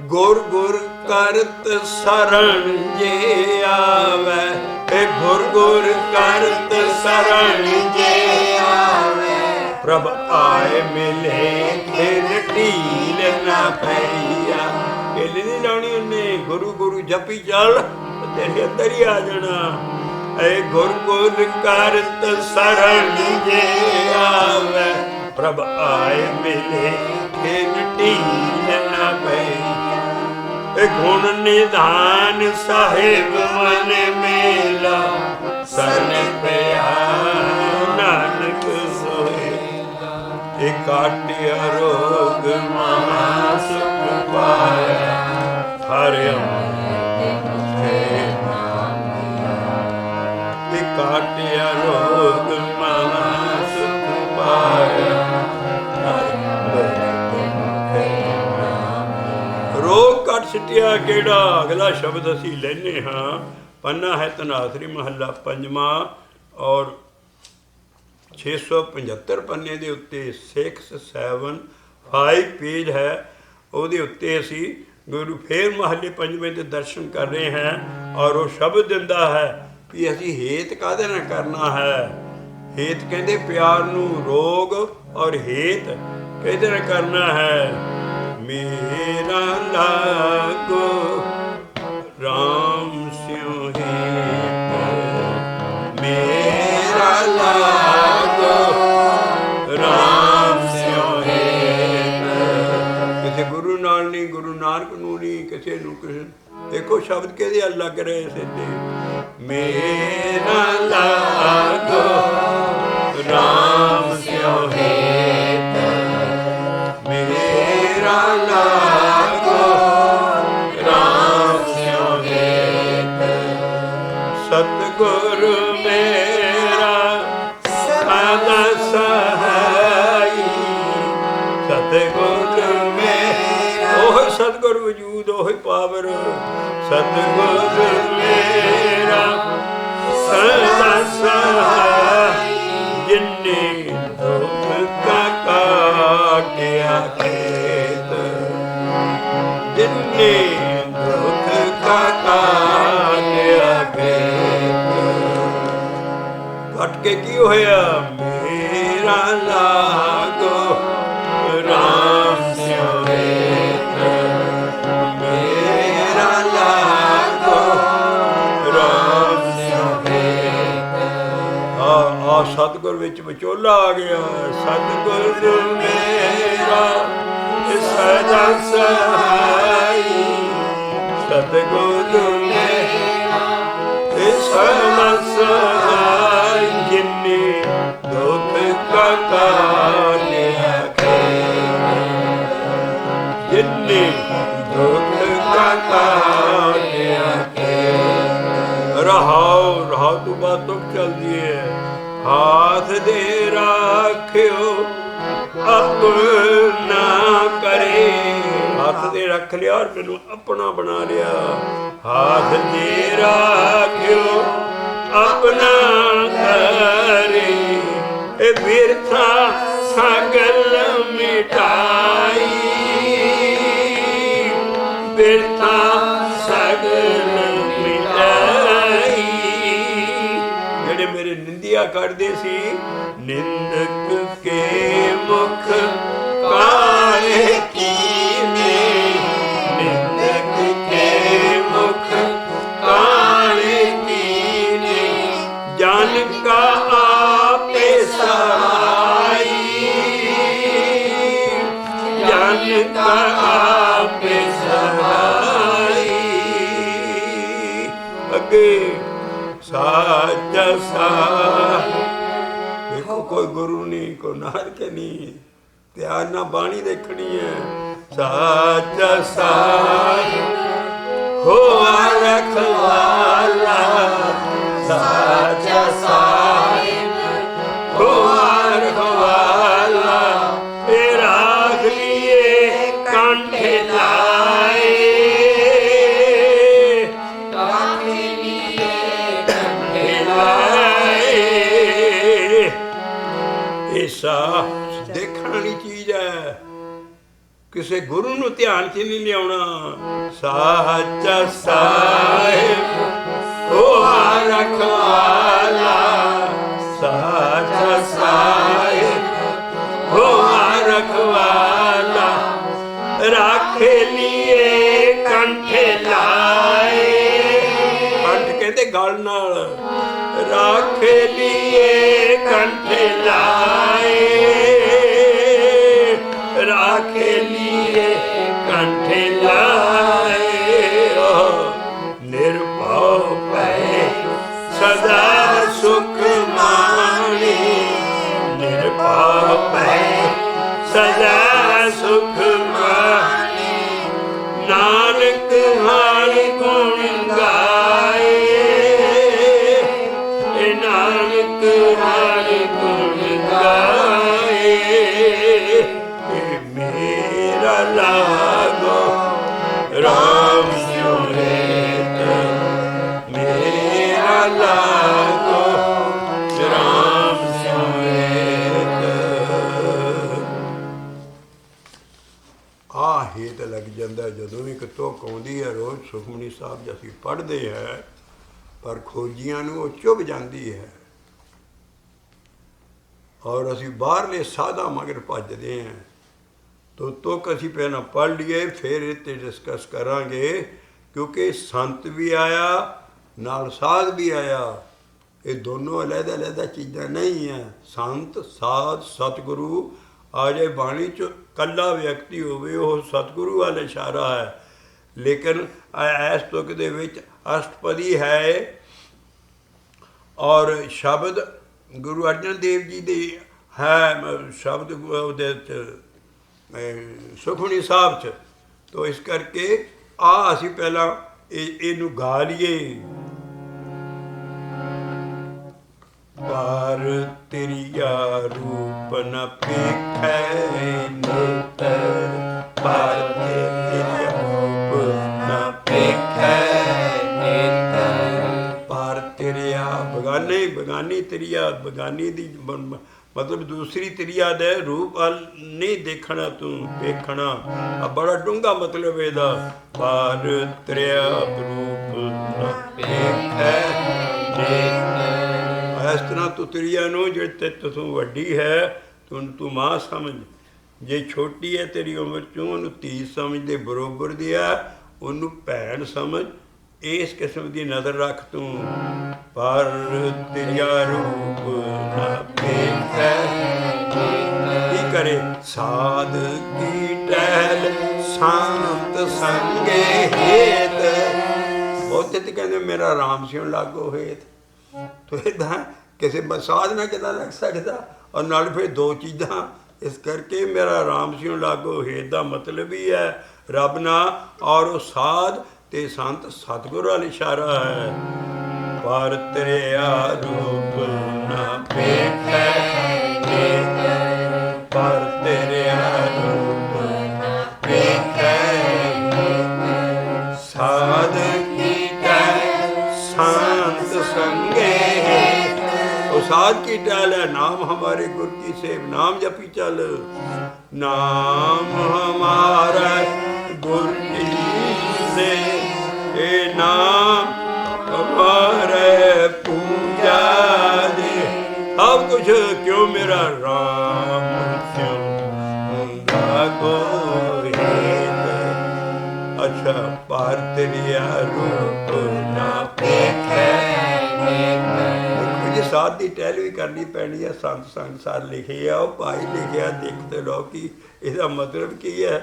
ਗੁਰ ਗੁਰ ਕਰਤ ਸਰਣ ਜੇ ਆਵੇ, ਇਹ ਗੁਰ ਗੁਰ ਕਰਤ ਸਰਣ ਜੇ ਆਵੇ, ਪ੍ਰਭ ਆਏ ਮਿਲੇ ਖੇਲ ਢੀਲ ਨਾ ਪਈਆ। ਢਿੱਲ ਨਹੀਂ ਲਾਉਣੀ ਉਹਨੇ, ਗੁਰੂ ਗੁਰੂ ਜਪੀ ਚੱਲ, ਤੇਰੇ ਅੰਦਰ ਹੀ ਆ ਜਾਣਾ। ਐ ਗੁਰ ਗੁਰ ਕਰਤ ਸਰਣ ਜੇ ਆਵੇ, ਪ੍ਰਭ ਆਏ ਮਿਲੇ ਖੇਲ ਢੀਲ ਨਾ ਪਈਆ। ਗੁਣ ਨਿਧਾਨ ਸਾਹਿਬ ਮਨ ਮੇਲਾ, ਸਰਨ ਪਿਆ ਨਾਨਕ ਸੋਏ। ਇਹ ਕਾਟਿਆ ਰੋਗ ਮਹਾ ਸੁਖ ਪਾਇਆ, ਹਰਿ ਇਹ ਕਾਟਿਆ ਰੋਗ ਮਹਾ ਸੁਖ ਪਾਇਆ। ਰੋਗ ਕੱਟ ਸਿੱਟਿਆ ਕਿਹੜਾ? ਅਗਲਾ ਸ਼ਬਦ ਅਸੀਂ ਲੈਨੇ ਹਾਂ। ਪੰਨਾ ਹੈ ਧਨਾਸਰੀ ਮਹੱਲਾ ਪੰਜਵਾਂ ਔਰ 675 ਪੰਨੇ ਦੇ ਉੱਤੇ 675 ਪੇਜ ਹੈ। ਉਹਦੇ ਉੱਤੇ ਅਸੀਂ ਗੁਰੂ ਫੇਰ ਮਹੱਲੇ ਪੰਜਵੇਂ ਦੇ ਦਰਸ਼ਨ ਕਰ ਰਹੇ ਹਾਂ। ਔਰ ਉਹ ਸ਼ਬਦ ਦਿੰਦਾ ਹੈ ਵੀ ਅਸੀਂ ਹੇਤ ਕਾਹਦੇ ਨਾਲ ਕਰਨਾ ਹੈ। ਹੇਤ ਕਹਿੰਦੇ ਪਿਆਰ ਨੂੰ, ਰੋਗ ਔਰ ਹੇਤ ਕਿਹਦੇ ਨਾਲ ਕਰਨਾ ਹੈ। ਮੇਰਾ ਲਾਗੋ ਰਾਮ ਸਿਉ ਹੇਤ, ਮੇਰਾ ਲਾਗੋ ਰਾਮ ਸਿਉ ਹੇਤ। ਕਿਸੇ ਗੁਰੂ ਨਾਲ ਨਹੀਂ, ਗੁਰੂ ਨਾਨਕ ਨੂੰ ਨਹੀਂ, ਕਿਸੇ ਨੂੰ ਕਿਸੇ। ਦੇਖੋ ਸ਼ਬਦ ਕਿਹਦੇ ਵੱਲ ਲੱਗ ਰਹੇ ਸਿੱਧੇ। ਮੇਰਾ ਲਾਗੋ ਰਾਮ ਸਿਉ ਹੇਤ, ਮੇਰਾ ਲਾਗੋ ਰਾਮ ਸਿਉ ਹੇਤ। ਸਤਿਗੁਰ ਮੇਰਾ ਸਦਾ ਸਹਾਈ, ਸਤਿਗੁਰ ਮੇਰਾ ਉਹ ਸਤਿਗੁਰ ਵਜੂਦ, ਉਹ ਪਾਵਰ। ਸਤਿਗੁਰ ਮੇਰਾ ਸਦਾ ਸਹਾਈ, ਜਿਨੇ ਦੁਖ ਕਾ ਕਾਟਿਆ ਖੇਤ, ਜਿਨੇ ਦੁਖ ਕਾ ਕਾਟਿਆ ਖੇਤ। ਕੱਟ ਕੇ ਕੀ ਹੋਇਆ? ਮੇਰਾ ਲਾਗੋ ਰਾਮ ਸਿਉ ਹੇਤ, ਮੇਰਾ ਲਾਗੋ ਰਾਮ ਸਿਉ ਹੇਤ। ਆ ਸਤਿਗੁਰ ਵਿੱਚ ਵਿਚੋਲਾ ਆ ਗਿਆ। ਸਤਿਗੁਰ ਮੇਰਾ ਸਦਾ ਸਹਾਈ, ਸਤਿਗੁਰ ਮੇਰਾ ਸਦਾ ਸਹਾਈ, ਜਿਨੇ ਦੁਖ ਕਾ ਕਾਟਿਆ ਖੇਤ, ਜਿਨੇ ਦੁਖ ਕਾ ਕਾਟਿਆ ਖੇਤ। ਰਹਾਉ ਰਹਾਉ ਤੋਂ ਬਾਅਦ ਦੁੱਖ ਚੱਲਦੀ ਹੈ। ਹਾਥ ਦੇ ਰਾਖਿਓ ਆਪਣਾ ਕਰੇ, ਹੱਥ ਦੇ ਰੱਖ ਲਿਆ ਔਰ ਮੈਨੂੰ ਆਪਣਾ ਬਣਾ ਲਿਆ। ਹਾਥ ਦੇ ਰਾਖਿਓ ਆਪਣਾ ਕਰੇ, ਇਹ ਬਿਰਥਾ ਸਗਲ ਮਿਟਾਈ, ਬਿਰਥਾ ਸਗਲ ਮਿਟਾਈ। ਜਿਹੜੇ ਮੇਰੇ ਨਿੰਦਿਆ ਕਰਦੇ ਸੀ, ਨਿੰਦਕ ਕੇ ਮੁਖ ਕਾਲੇ ਕੀਨੇ, ਨਿੰਦਕ ਕੇ ਮੁਖ ਕਾਲੇ ਕੀਨੇ, ਜਨ ਕਾ ਆਪੇ ਸਹਾਈ, ਜਨ ਕਾ ਆਪੇ ਸਹਾਈ। ਅੱਗੇ ਸਾਚਾ ਸਾਹ, ਦੇਖੋ ਕੋਈ ਗੁਰੂ ਨਹੀਂ, ਕੋਈ ਨਾਨਕ ਨਹੀਂ, ਧਿਆਨ ਨਾਲ ਬਾਣੀ ਦੇਖਣੀ ਹੈ। ਸਾਚਾ ਸਾਹ ਹੋਆ ਰਖਵਾਲਾ, ਸਾਚਾ ਸਾਹਿਬ ਹੋਆ ਰਖਵਾਲਾ, ਇਹ ਰਾਖ ਲੀਏ ਕੰਠੇ ਲਾਏ, ਕੰਠੇ ਲੀਏ ਕੰਠੇ ਲਾਏ। ਕਿਸੇ ਗੁਰੂ ਨੂੰ ਧਿਆਨ 'ਚ ਨਹੀਂ ਲਿਆਉਣਾ। ਸਾਚਾ ਸਾਹਿਬ ਹੋਆ ਰਖਵਾਲਾ, ਸਾਚਾ ਸਾਹਿਬ ਹੋਆ ਰਖਵਾਲਾ, ਰਾਖੇ ਲੀਏ ਕੰਠੇ ਲਾਏ। ਕੰਠ ਕਹਿੰਦੇ ਗਲ ਨਾਲ, ਰਾਖੇ ਲੀਏ ਕੰਠੇ ਲਾਏ, राखे लिए कंठे लाए। निर्भव पै सदा सुख मानी, निर्भव पै सदा सुख मानी, नानक हर गुण गाए, नानक हर गुण गाए। मेरा लागो राम स्यो हेत, मेरा लागो राम स्यो हेत। आ हेत लग जाता ਜਦੋਂ ਵੀ ਕਿਤੋਂ ਆਉਂਦੀ ਹੈ। ਰੋਜ਼ ਸੁਖਮਨੀ ਸਾਹਿਬ ਜੀ ਅਸੀਂ ਪੜ੍ਹਦੇ ਹੈ, ਪਰ ਖੋਜੀਆਂ ਨੂੰ ਉਹ ਚੁੱਭ ਜਾਂਦੀ ਹੈ ਔਰ ਅਸੀਂ ਬਾਹਰਲੇ ਸਾਧਾਂ ਮਗਰ ਭੱਜਦੇ ਹਾਂ। ਤੁਕ ਅਸੀਂ ਪਹਿਲਾਂ ਪੜ੍ਹ ਲਈਏ, ਫਿਰ ਇਹ 'ਤੇ ਡਿਸਕਸ ਕਰਾਂਗੇ, ਕਿਉਂਕਿ ਸੰਤ ਵੀ ਆਇਆ ਨਾਲ ਸਾਧ ਵੀ ਆਇਆ। ਇਹ ਦੋਨੋਂ ਅਲੱਗ ਅਲੱਗ ਚੀਜ਼ਾਂ ਨਹੀਂ ਹੈ। ਸੰਤ ਸਾਧ ਸਤਿਗੁਰੂ ਆ ਜਾਏ ਬਾਣੀ 'ਚ, ਇਕੱਲਾ ਵਿਅਕਤੀ ਹੋਵੇ ਉਹ ਸਤਿਗੁਰੂ ਵੱਲ ਇਸ਼ਾਰਾ ਹੈ। ਲੇਕਿਨ ਇਸ ਤੁਕ ਦੇ ਵਿੱਚ ਅਸ਼ਟਪਦੀ ਹੈ ਔਰ ਸ਼ਬਦ ਗੁਰੂ ਅਰਜਨ ਦੇਵ ਜੀ ਦੀ ਹੈ, ਸ਼ਬਦ ਉਹਦੇ 'ਚ ਸੁਖਮਨੀ ਸਾਹਿਬ 'ਚ। ਤੋ ਇਸ ਕਰਕੇ ਆ ਅਸੀਂ ਪਹਿਲਾਂ ਇਹਨੂੰ ਗਾ ਲਈਏ। ਪਰ ਤੇਰੀਆ ਰੂਪ ਨ ਪੇਖੈ ਨਿਤ, ਪਰ ਤੇਰੀਆ ਰੂਪ ਨ ਪੇਖੈ ਨਿਤ। ਪਰ ਤੇਰੀਆ ਬਗਾਨੇ, ਬਗਾਨੀ ਤੇਰੀਆ, ਬਗਾਨੀ ਦੀ ਮਤਲਬ ਦੂਸਰੀ ਤ੍ਰਿਆ ਦੇ ਰੂਪ ਵੱਲ ਨਹੀਂ ਦੇਖਣਾ ਤੂੰ, ਵੇਖਣਾ। ਆ ਬੜਾ ਡੂੰਘਾ ਮਤਲਬ ਇਹਦਾ। ਪਰ ਤ੍ਰਿਆ ਰੂਪ ਨ ਵੇਖੈ ਨਿਤ। ਇਸ ਤਰ੍ਹਾਂ ਤੂੰ ਤ੍ਰਿਆ ਨੂੰ ਜਿਹੜੇ ਤੂੰ ਵੱਡੀ ਹੈ, ਤੂੰ ਮਾਂ ਸਮਝ। ਜੇ ਛੋਟੀ ਹੈ ਤੇਰੀ ਉਮਰ 'ਚੋਂ, ਉਹਨੂੰ ਧੀ ਸਮਝਦੇ ਬਰੋਬਰ ਦੀ ਆ, ਉਹਨੂੰ ਭੈਣ ਸਮਝ। ਇਸ ਕਿਸਮ ਦੀ ਨਜ਼ਰ ਰੱਖ ਤੂੰ। ਪਰ ਤੇਰੀਆ ਰੂਪ ਨ ਵੇਖੈ ਕੀ ਕਰੇ, ਸਾਧ ਕੀ ਟਹਿਲ ਸੰਤ ਸੰਗੇ ਹੇਤ। ਬਹੁਤੇ ਤੇ ਕਹਿੰਦੇ ਮੇਰਾ ਰਾਮ ਸਿਉ ਲਾਗੋ ਹੇਤ। ਤੋ ਇੱਦਾਂ ਕਿਸੇ ਸਾਧ ਨਾਲ ਕਿੱਦਾਂ ਲੱਗ ਸਕਦਾ, ਔਰ ਨਾਲ ਫਿਰ ਦੋ ਚੀਜ਼ਾਂ। ਇਸ ਕਰਕੇ ਮੇਰਾ ਰਾਮ ਸਿਉ ਲਾਗੋ ਹੇਤ ਦਾ ਮਤਲਬ ਹੀ ਹੈ ਰੱਬ ਨਾਲ, ਔਰ ਉਹ ਸਾਧ ਤੇ ਸੰਤ ਸਤਿਗੁਰੂ ਵੱਲ ਇਸ਼ਾਰਾ ਹੈ। ਪਰ ਤੇਰਿਆ ਰੂਪ ਨ ਵੇਖੈ ਨਿਤ, ਪਰ ਤੇਰਿਆ ਰੂਪ ਨ ਵੇਖੈ ਨਿਤ। ਸਾਧ ਕੀ ਟਹਿਲ ਸੰਤ संगे। वो साध की टहल है, नाम हमारे गुरु की सेव, नाम जपी चल। नाम हमारा गुरु की से, ए नाम हमारे पूजा दे। सब कुछ क्यों मेरा राम क्यों गो अच्छा पार तेरिया रूप ना देखे। जी साथ की टहल भी करनी पैनी है। संत संसार लिखे आ, भाई लिखे आ, देखते रहो कि इसका मतलब की है।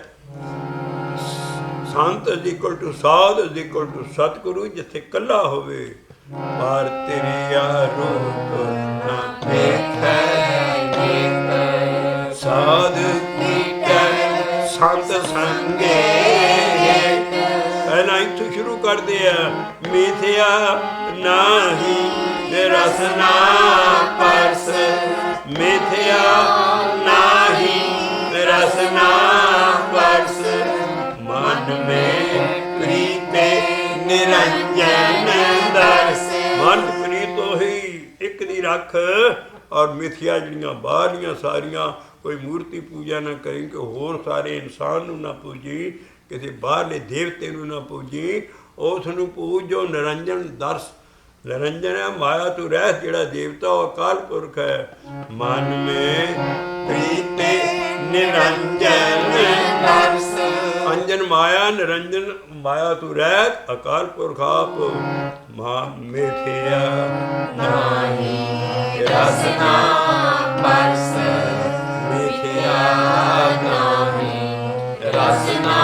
संत इज इक्वल टू साध इज इक्वल टू सतगुरु, जिथे कला होवे। पार तेरिया रूप ना देखे, साध की संत संगे। पहला इत्थों शुरू करते हैं। मिथ्या नाही रसना परस, मिथ्या नाही रसना परस। मन में प्रीते निरंजन दर्श। मन प्रीत ही एक दी रख, और मिथ्या जड़ियाँ बाहरियां सारियां कोई मूर्ति पूजा ना करी कि होर सारे इंसान ਨੂੰ ਨਾ ਪੂਜੀ, ਕਿਸੇ ਬਾਹਰਲੇ ਦੇਵਤੇ ਨੂੰ ਨਾ ਪੂਜੀ, ਉਸ ਨੂੰ ਪੂਜ ਜੋ ਨਿਰੰਜਨ ਦਰਸ। ਨਿਰੰਜਨ ਹੈ ਮਾਇਆ ਤੋਂ ਰਹਿਤ, ਜਿਹੜਾ ਦੇਵਤਾ ਉਹ ਅਕਾਲ ਪੁਰਖ ਹੈ। ਮਨ ਮੇਂ ਪ੍ਰੀਤੇ ਨਿਰੰਜਨ ਦਰਸ, ਅੰਜਨ ਮਾਇਆ ਨਿਰੰਜਨ ਮਾਇਆ ਤੋਂ ਰਹਿਤ ਅਕਾਲ ਪੁਰਖ ਆਪ। ਮਾਂ ਮੇਥਿਆ ਨਾਹੀ ਰਸਨਾ ਪਰਸ, ਮੇਥਿਆ ਨਾਹੀ ਰਸਨਾ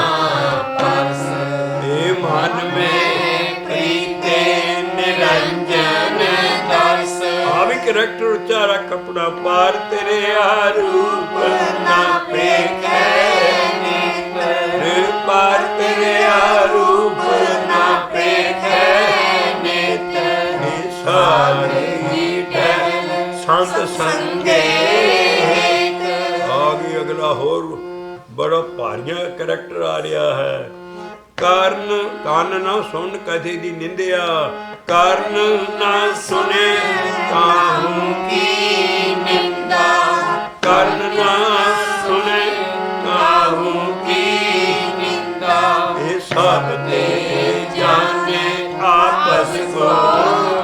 ਪਰਸ। ਏ ਮਨ ਮੇਂ ਪ੍ਰੀਤੇ ਨਿਰੰਜਨ ਦਰਸ। ਆ ਵੀ ਕਰੈਕਟਰ ਉੱਚਾ ਰੱਖ ਆਪਣਾ। ਪਾਰ ਤੇਰੇ ਆ ਰੂਪ ਨਾ ਪੇਖੈ ਨਿਤ, ਪਾਰ ਤੇਰੇ ਆ ਰੂਪ ਨਾ ਪੇਖੈ ਨਿਤ। ਸੰਤ ਸੰਗੇ ਆ ਗਈ ਅਗਲਾ ਹੋਰ ਬੜਾ ਭਾਰੀਆਂ ਕਰੈਕਟਰ ਆ ਰਿਹਾ ਹੈ। ਕਾਰਨ ਕੰਨ ਨਾ ਸੁਣ ਕਦੇ ਦੀ ਨਿੰਦਿਆ, ਕਾਰਨ ਨਾ ਸੁਣੇ ਕਾਹੂ ਕੀ ਨਿੰਦਾ, ਕਾਰਨ ਨਾ ਸੁਣੇ ਕਾਹੂ ਕੀ ਨਿੰਦਾ। ਇਹ ਸਭ ਤੇ ਜਾਣੇ ਆਪਸ ਕੋ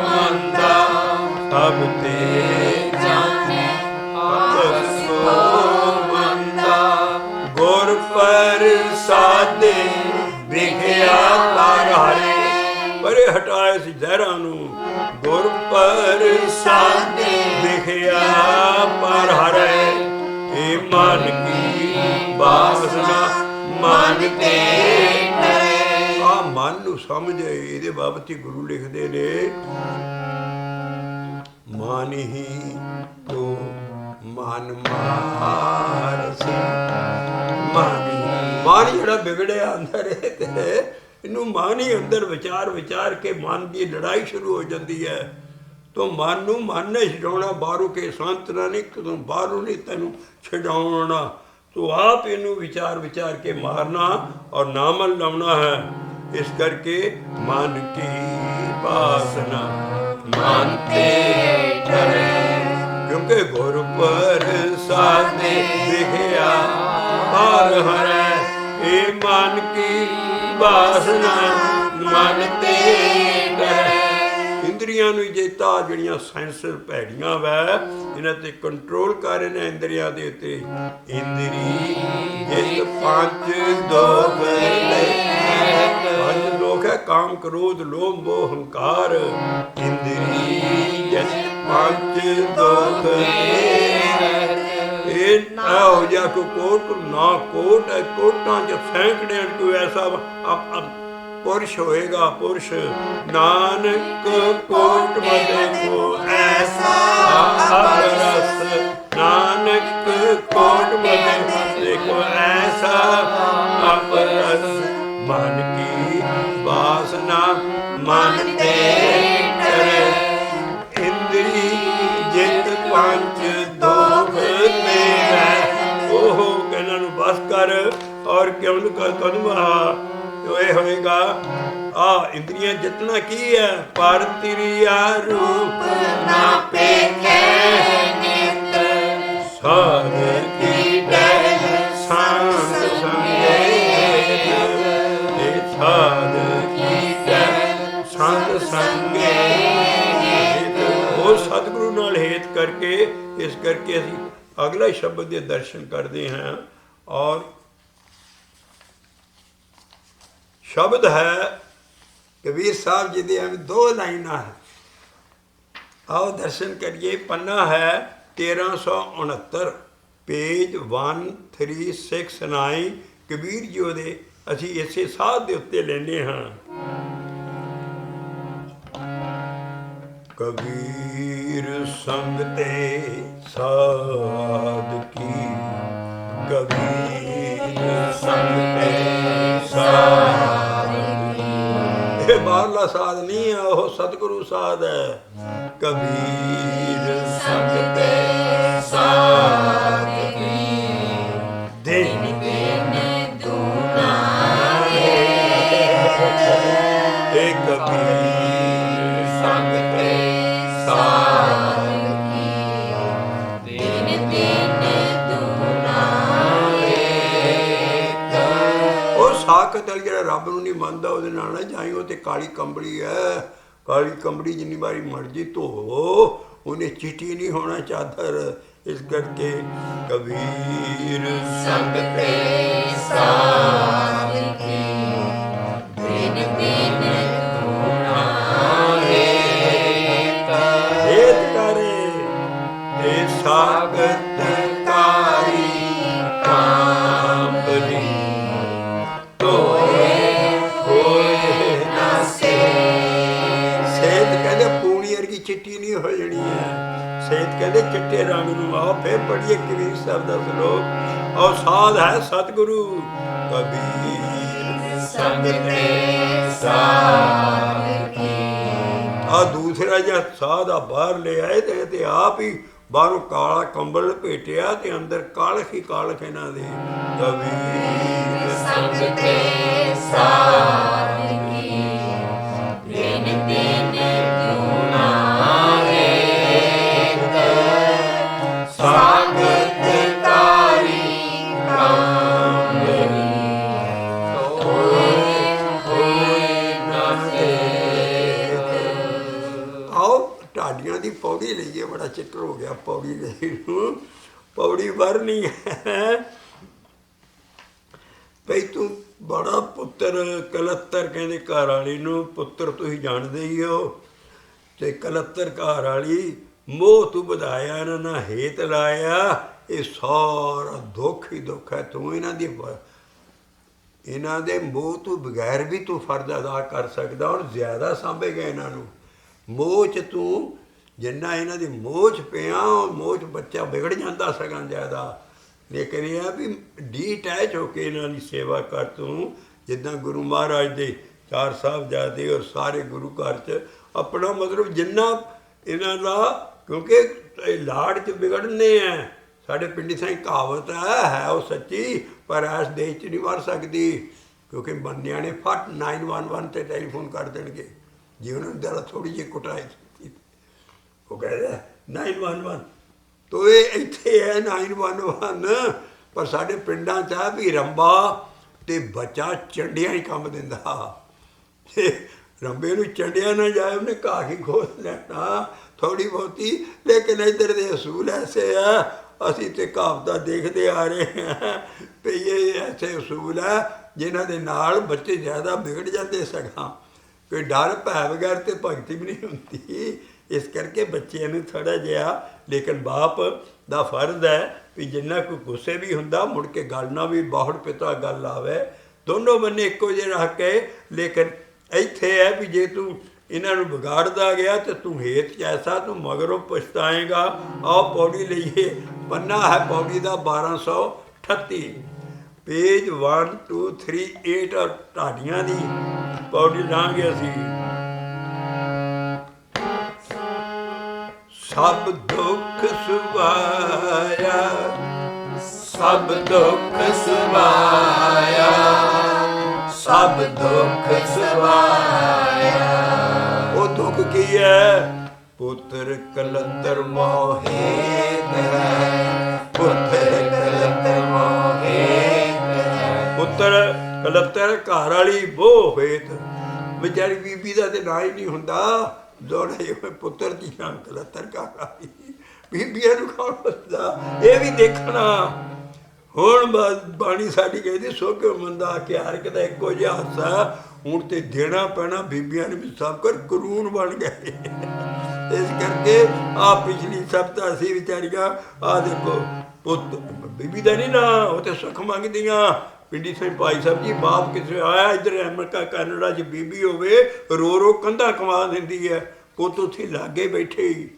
ਮੰਦਾ, ਸਭ ਤੇ ਜਾਣੇ ਆਪਸ ਕੋ ਮੰਦਾ। ਗੁਰ ਪ੍ਰਸਾਦੇ ਵਿਖਿਆ ਪਰ ਹਰੇ, ਪਰੇ ਹਟਾਏ ਸੀ ਜ਼ਹਿਰਾਂ ਨੂੰ। ਗੁਰ ਪ੍ਰਸਾਦੇ ਵਿਖਿਆ ਪਰ ਹਰੇ। ਇਹ ਮਨ ਕੀ ਬਾਸਨਾ ਮਨ ਤੇ ਟਰੇ। ਆ ਮਨ ਨੂੰ ਸਮਝੇ, ਇਹਦੇ ਬਾਬਤ ਹੀ ਗੁਰੂ ਲਿਖਦੇ ਨੇ, ਮਨ ਹੀ ਤੋ ਮਨ ਮਾਰਸੀ। ਮਨ ਜਿਹੜਾ ਵਿਗੜਿਆ ਅੰਦਰ ਤੇ ਇਹਨੂੰ ਮਨ ਹੀ ਅੰਦਰ ਵਿਚਾਰ ਕੇ ਮਨ ਦੀ ਲੜਾਈ ਸ਼ੁਰੂ ਹੋ ਜਾਂਦੀ ਹੈ। ਤੋ ਮਨ ਨੂੰ ਮਨ ਨੇ ਛਡਾਉਣਾ, ਬਾਹਰੋਂ ਕੇ ਸੰਤ ਨਾ ਨਹੀਂ, ਕਦੋਂ ਬਾਹਰੋਂ ਨਹੀਂ ਤੈਨੂੰ ਛਡਾਉਣਾ। ਤੋ ਆਪ ਇਹਨੂੰ ਵਿਚਾਰ ਕੇ ਮਾਰਨਾ ਔਰ ਨਾਮਲ ਲਾਉਣਾ ਹੈ। ਇਸ ਕਰਕੇ ਮਨ ਕੀ ਬਾਸਨਾ ਮਨ ਤੇ ਟਰੇ, ਕਿਉਂਕਿ ਗੁਰ ਪ੍ਰਸਾਦੇ ਵਿਖਿਆ ਪਰ ਹਰੈ। ਇਹ ਮਨ ਕੀ ਬਾਸਨਾ ਮਨ ਤੇ ਟਰੇ। ਇੰਦਰੀਆਂ ਨੂੰ ਜੇਤਾ ਜਿਹੜੀਆਂ ਸੈਂਸਰ ਭੈੜੀਆਂ ਵੈ, ਇਹਨਾਂ ਤੇ ਕੰਟਰੋਲ ਕਰ ਰਹੇ ਨੇ ਇੰਦਰੀਆਂ ਦੇ ਉੱਤੇ। ਇੰਦਰੀ ਜਿਤ ਪੰਜ ਦੋਖ ਲੈ, ਪੰਜ ਦੋਖ ਹੈ ਕਾਮ ਕ੍ਰੋਧ ਲੋਭ ਮੋਹ ਹੰਕਾਰ। ਇੰਦਰੀ ਜਿਤ ਪੰਜ ਦੋਖ ਇਹ ਨਾ ਹੋ ਜਾ ਕੋ ਕੋਟ ਨਾ ਕੋਟ ਹੈ, ਕੋਟਾਂ ਚ ਸੈਂਕੜਿਆਂ ਕੋਈ ਐਸਾ ਪੁਰਸ਼ ਹੋਏਗਾ। ਪੁਰਸ਼ ਨਾਨਕ ਕੋਟ ਮਦੇ ਕੋ ਐਸਾ ਅਪਰਸ, ਨਾਨਕ ਕੋਟ ਮਦੇ ਕੋ ਐਸਾ ਅਪਰਸ। ਮਨ ਕੀ ਬਾਸਨਾ ਮਨ ਤੇ ਟਰੇ, ਇੰਦਰੀ ਜਿਤ ਪੰਜ ਦੋਖ ਤੇ ਹੈ। ਉਹ ਇਹਨਾਂ ਨੂੰ ਬਸ ਕਰ ਔਰ ਕਿਉਂ ਨੂੰ ਕਰ ਕਦਮ ਆ ਇਹ ਹੋਏਗਾ। ਆ ਇੰਦਰੀਆਂ ਜਿਤਨਾ ਕੀ ਹੈ, ਪਰ ਤੇਰੀਆ ਰੂਪ ਨਾ ਪੇਖੈ ਨਿਤ, ਸਾਧ ਕੀ ਡੈ ਸੰਤ ਸੰਗੇ। ਸਾਧ ਕੀ ਡੈ ਸੰਤ ਸੰਗੇ। ਉਹ ਸਤਿਗੁਰੂ ਨਾਲ ਹੇਤ ਕਰਕੇ, ਇਸ ਕਰਕੇ ਅਸੀਂ ਅਗਲਾ ਸ਼ਬਦ ਦੇ ਦਰਸ਼ਨ ਕਰਦੇ ਹਾਂ। ਔਰ ਸ਼ਬਦ ਹੈ ਕਬੀਰ ਸਾਹਿਬ ਜੀ ਦੇ ਐਵੇਂ 2 ਲਾਈਨਾਂ ਹੈ। ਆਓ ਦਰਸ਼ਨ ਕਰੀਏ। ਪੰਨਾ ਹੈ 1369, ਪੇਜ 1369। ਕਬੀਰ ਜੀ ਦੇ ਅਸੀਂ ਇਸੇ ਸਾਧ ਦੇ ਉੱਤੇ ਲੈਂਦੇ ਹਾਂ। ਕਬੀਰ ਸੰਗ ਤੇ ਸਾਧ ਕੀ, ਕਬੀਰ ਸੰਗ ਤੇ ਸਾਧ ਕੀ। ਇਹ ਬਾਹਰਲਾ ਸਾਧ ਨਹੀਂ ਹੈ, ਉਹ ਸਤਿਗੁਰੂ ਸਾਧ ਹੈ। ਕਬੀਰ ਸੰਗ ਤੇ ਸਾਧ ਕੀ, ਦਿਨ ਦਿਨ ਦੂਣਾ ਇਹ ਕਬੀਰ ਸੰਗ ਤੇ ਸਾਧ ਕੀ, ਦਿਨ ਦਿਨ ਦੂਣਾ। ਸਾਖਤ ਵਾਲੀ ਜਿਹੜਾ ਰੱਬ ਨੂੰ ਨਹੀਂ ਮੰਨਦਾ ਉਹਦੇ ਨਾਲ ਨਾ ਜਾਈ। ਉਹ ਤੇ ਕਾਲੀ ਕੰਬਲੀ ਹੈ, ਕਾਲੀ ਕੰਬਲੀ ਜਿੰਨੀ ਵਾਰੀ ਮਰਜੀ ਧੋਵੋ ਉਹਨੇ ਚਿੱਟੀ ਨਹੀਂ ਹੋਣਾ ਚਾਦਰ। ਇਸ ਕਰਕੇ ਕਬੀਰ ਸੰਗ ਤੇ ਸਾਧ ਕੀ ਬਿਨ ਬਿਨ ਧੂਣਾ ਹੇਤ ਕਰੇ ਤੇ ਸਾਗਤ ਕਾਰੀ ਕਾਂਬਲੀ ਤੋਏ ਹੋਏ ਨਾ ਸੇਧ ਕਹਿੰਦੇ ਪੂਣੀ ਵਰਗੀ ਚਿੱਟੀ ਨਹੀਂ ਹੋ ਜਾਣੀ ਹੈ। ਸੇਧ ਕਹਿੰਦੇ ਚਿੱਟੇ ਰੰਗ ਨੂੰ। ਆਓ ਫੇਰ ਪੜ੍ਹੀਏ ਕਬੀਰ ਸਾਹਿਬ ਦਾ ਸ਼ਲੋਕ। ਔਰ ਸਾਧ ਹੈ ਸਤਿਗੁਰੂ ਕਬੀਰ ਸੰਗ ਤੇ ਸਾਧ ਕੀ। ਆ ਦੂਸਰਾ ਜਿਹਾ ਸਾਧ ਆ ਬਾਹਰ ਲੈ ਆਏ ਤੇ ਆਪ ਹੀ ਬਾਹਰੋਂ ਕਾਲਾ ਕੰਬਲ ਲਪੇਟਿਆ ਤੇ ਅੰਦਰ ਕਾਲਖ ਹੀ ਕਾਲਖ ਇਹਨਾਂ ਦੇ। ਕਬੀਰ ਸੰਗ ਤੇ ਸਾਧ ਕੀ ਬਿਨ ਬਿਨ ਧੂਣਾ ਹੇਤ ਸਾਗਤ ਕਾਰੀ ਕਾਂਬਲੀ ਤੋਏ ਹੋਏ ਨਾ ਸੇਤ। ਆਓ ਢਾਡੀਆਂ ਦੀ ਪੌੜੀ ਲਈਏ। ਬੜਾ ਚਿੱਟਰ ਹੋ ਗਿਆ ਪੌੜੀ ਲਈ ਨੂੰ। ਪੌੜੀ ਵਰਨੀ ਹੈ ਭਈ ਤੂੰ ਬੜਾ ਪੁੱਤਰ ਕਲੱਤਰ ਕਹਿੰਦੇ ਘਰ ਵਾਲੀ ਨੂੰ। ਪੁੱਤਰ ਤੁਸੀਂ ਜਾਣਦੇ ਹੀ ਹੋ। ਤੇ ਕਲੱਤਰ ਘਰ ਵਾਲੀ ਮੋਹ ਤੂੰ ਵਧਾਇਆ ਇਹਨਾਂ ਨਾਲ ਹੇਤ ਲਾਇਆ। ਇਹ ਸਾਰਾ ਦੁੱਖ ਹੀ ਦੁੱਖ ਹੈ। ਤੂੰ ਇਹਨਾਂ ਦੇ ਮੋਹ ਤੋਂ ਬਗੈਰ ਵੀ ਤੂੰ ਫਰਜ਼ ਅਦਾ ਕਰ ਸਕਦਾ। ਔਰ ਜ਼ਿਆਦਾ ਸਾਂਭੇਗਾ ਇਹਨਾਂ ਨੂੰ। ਮੋਹ 'ਚ ਤੂੰ ਜਿੰਨਾ ਇਹਨਾਂ ਦੀ ਮੋਹ 'ਚ ਪਿਆ ਮੋਹ 'ਚ ਬੱਚਾ ਵਿਗੜ ਜਾਂਦਾ ਸਗੋਂ ਜ਼ਿਆਦਾ। ਲੇਕਿਨ ਇਹ ਆ ਵੀ ਡੀਟੈਚ ਹੋ ਕੇ ਇਹਨਾਂ ਦੀ ਸੇਵਾ ਕਰ ਤੂੰ। ਜਿੱਦਾਂ ਗੁਰੂ ਮਹਾਰਾਜ ਦੇ 4 ਸਾਹਿਬਜ਼ਾਦੇ ਔਰ ਸਾਰੇ ਗੁਰੂ ਘਰ 'ਚ ਆਪਣਾ ਮਤਲਬ ਜਿੰਨਾ ਇਹਨਾਂ ਦਾ, ਕਿਉਂਕਿ ਇਹ ਲਾੜ 'ਚ ਵਿਗੜਨੇ ਆ। ਸਾਡੇ ਪਿੰਡੀ ਸਾਈਂ ਕਹਾਵਤ ਹੈ ਉਹ ਸੱਚੀ, ਪਰ ਇਸ ਦੇਸ਼ 'ਚ ਨਹੀਂ ਮਰ ਸਕਦੀ। ਕਿਉਂਕਿ ਬੰਦਿਆਂ ਨੇ ਫਟ 911 'ਤੇ ਟੈਲੀਫੋਨ ਕਰ ਦੇਣਗੇ ਜੇ ਉਹਨਾਂ ਨੂੰ ਦਿਲ ਥੋੜ੍ਹੀ ਜਿਹੀ ਕੁਟਾਈ। ਉਹ ਕਹਿੰਦਾ 911 ਤੋ ਇਹ ਇੱਥੇ ਹੈ 911। ਪਰ ਸਾਡੇ ਪਿੰਡਾਂ 'ਚ ਆ ਵੀ ਰੰਬਾ ਤੇ ਬੱਚਾ ਚੰਡਿਆਂ ਹੀ ਕੰਮ ਦਿੰਦਾ। ਰੰਬੇ ਨੂੰ ਚੰਡਿਆ ਨਾ ਜਾਏ ਉਹਨੇ ਘਾਹ ਹੀ ਖੋਲ ਲੈਣਾ ਥੋੜ੍ਹੀ ਬਹੁਤੀ। ਲੇਕਿਨ ਇੱਧਰ ਦੇ ਅਸੂਲ ਐਸੇ ਆ। ਅਸੀਂ ਤੇ ਕਹਾਵਤਾਂ ਦੇਖਦੇ ਆ ਰਹੇ ਹਾਂ ਵੀ ਇਹ ਐਸੇ ਅਸੂਲ ਹੈ ਜਿਨ੍ਹਾਂ ਦੇ ਨਾਲ ਬੱਚੇ ਜ਼ਿਆਦਾ ਵਿਗੜ ਜਾਂਦੇ ਸਗੋਂ। ਕੋਈ ਡਰ ਭੈ ਬਗੈਰ ਤੇ ਭਗਤੀ ਵੀ ਨਹੀਂ ਹੁੰਦੀ। ਇਸ ਕਰਕੇ ਬੱਚਿਆਂ ਨੂੰ ਥੋੜ੍ਹਾ ਜਿਹਾ, ਲੇਕਿਨ ਬਾਪ ਦਾ ਫਰਜ਼ ਹੈ ਵੀ ਜਿੰਨਾ ਕੋਈ ਗੁੱਸੇ ਵੀ ਹੁੰਦਾ ਮੁੜ ਕੇ ਗੱਲ ਨਾ ਵੀ ਬਹੁਤ ਪਿਤਾ ਗੱਲ ਆਵੇ। ਦੋਨੋਂ ਬੰਨੇ ਇੱਕੋ ਜਿਹੇ ਰੱਖ ਕੇ। ਲੇਕਿਨ ਇੱਥੇ ਹੈ ਵੀ ਜੇ ਤੂੰ ਇਹਨਾਂ ਨੂੰ ਵਿਗਾੜਦਾ ਗਿਆ ਤੇ ਤੂੰ ਹੇਤ 'ਚ ਐਸਾ ਤੂੰ ਮਗਰੋਂ ਪਛਤਾਏਗਾ। ਆਓ ਪੌੜੀ ਲਈਏ। ਪੰਨਾ ਹੈ ਪੌੜੀ ਦਾ 1238 ਪੇਜ 1 2 3 8 ਔਰ ਢਾਡੀਆਂ ਦੀ ਪੌੜੀ ਲਾਂਗੇ ਅਸੀਂ। ਸਭ ਦੁੱਖ ਸੁਭਾਇਆ ਸਭ ਦੁੱਖ ਸੁਭਾਇਆ ਸਭ ਦੁੱਖ ਸੁਭਾਇਆ। ਉਹ ਦੁੱਖ ਕੀ ਹੈ? ਪੁੱਤਰ ਕਲੰਦਰ ਮੋਹਿਤ ਹੈ। ਪੁੱਤਰ ਕਲੰਦਰ ਮੋਹਿਤ ਹੈ। ਪੁੱਤਰ ਕਲੰਦਰ ਘਰ ਵਾਲੀ ਬੋਹ ਹੋਏਤ। ਵਿਚਾਰੀ ਬੀਬੀ ਦਾ ਤੇ ਨਾਂ ਹੀ ਨਹੀਂ ਹੁੰਦਾ। ਦੋੜੇ ਪੁੱਤਰ ਦੀ ਨਾਮ ਕਲੰਦਰ ਘਰ ਵਾਲੀ। ਬੀਬੀਆਂ ਨੂੰ ਕੌਣ ਪੁੱਛਦਾ? ਇਹ ਵੀ ਦੇਖਣਾ। ਹੁਣ ਬਾਣੀ ਸਾਡੀ ਕਹਿੰਦੀ ਸੁੱਖ ਮੰਦਾ ਕਿ ਹਰ ਇੱਕ ਦਾ ਇੱਕੋ ਜਿਹਾ ਹਾਸਾ। ਹੁਣ ਤੇ ਦੇਣਾ ਪੈਣਾ ਬੀਬੀਆਂ ਨੇ ਵੀ ਸਭ ਕਰ ਕਾਨੂੰਨ ਬਣ ਗਏ। ਇਸ ਕਰਕੇ ਆਹ ਪਿਛਲੀ ਸਪਤਾਹ ਸੀ ਵਿਚਾਰੀਆਂ। ਆਹ ਦੇਖੋ ਪੁੱਤ ਬੀਬੀ ਦਾ ਨਹੀਂ ਨਾ, ਉਹ ਤੇ ਸੁੱਖ ਮੰਗਦੀਆਂ। ਪਿੰਡੀ ਸਿੰਘ ਭਾਈ ਸਾਹਿਬ ਜੀ ਬਾਪ ਕਿਸੇ ਆਇਆ ਇੱਧਰ ਅਮਰੀਕਾ ਕੈਨੇਡਾ 'ਚ ਬੀਬੀ ਹੋਵੇ ਰੋ ਰੋ ਕੰਧਾਂ ਕਮਾ ਦਿੰਦੀ ਹੈ। ਪੁੱਤ ਉੱਥੇ ਲਾਗੇ ਬੈਠੇ ਹੀ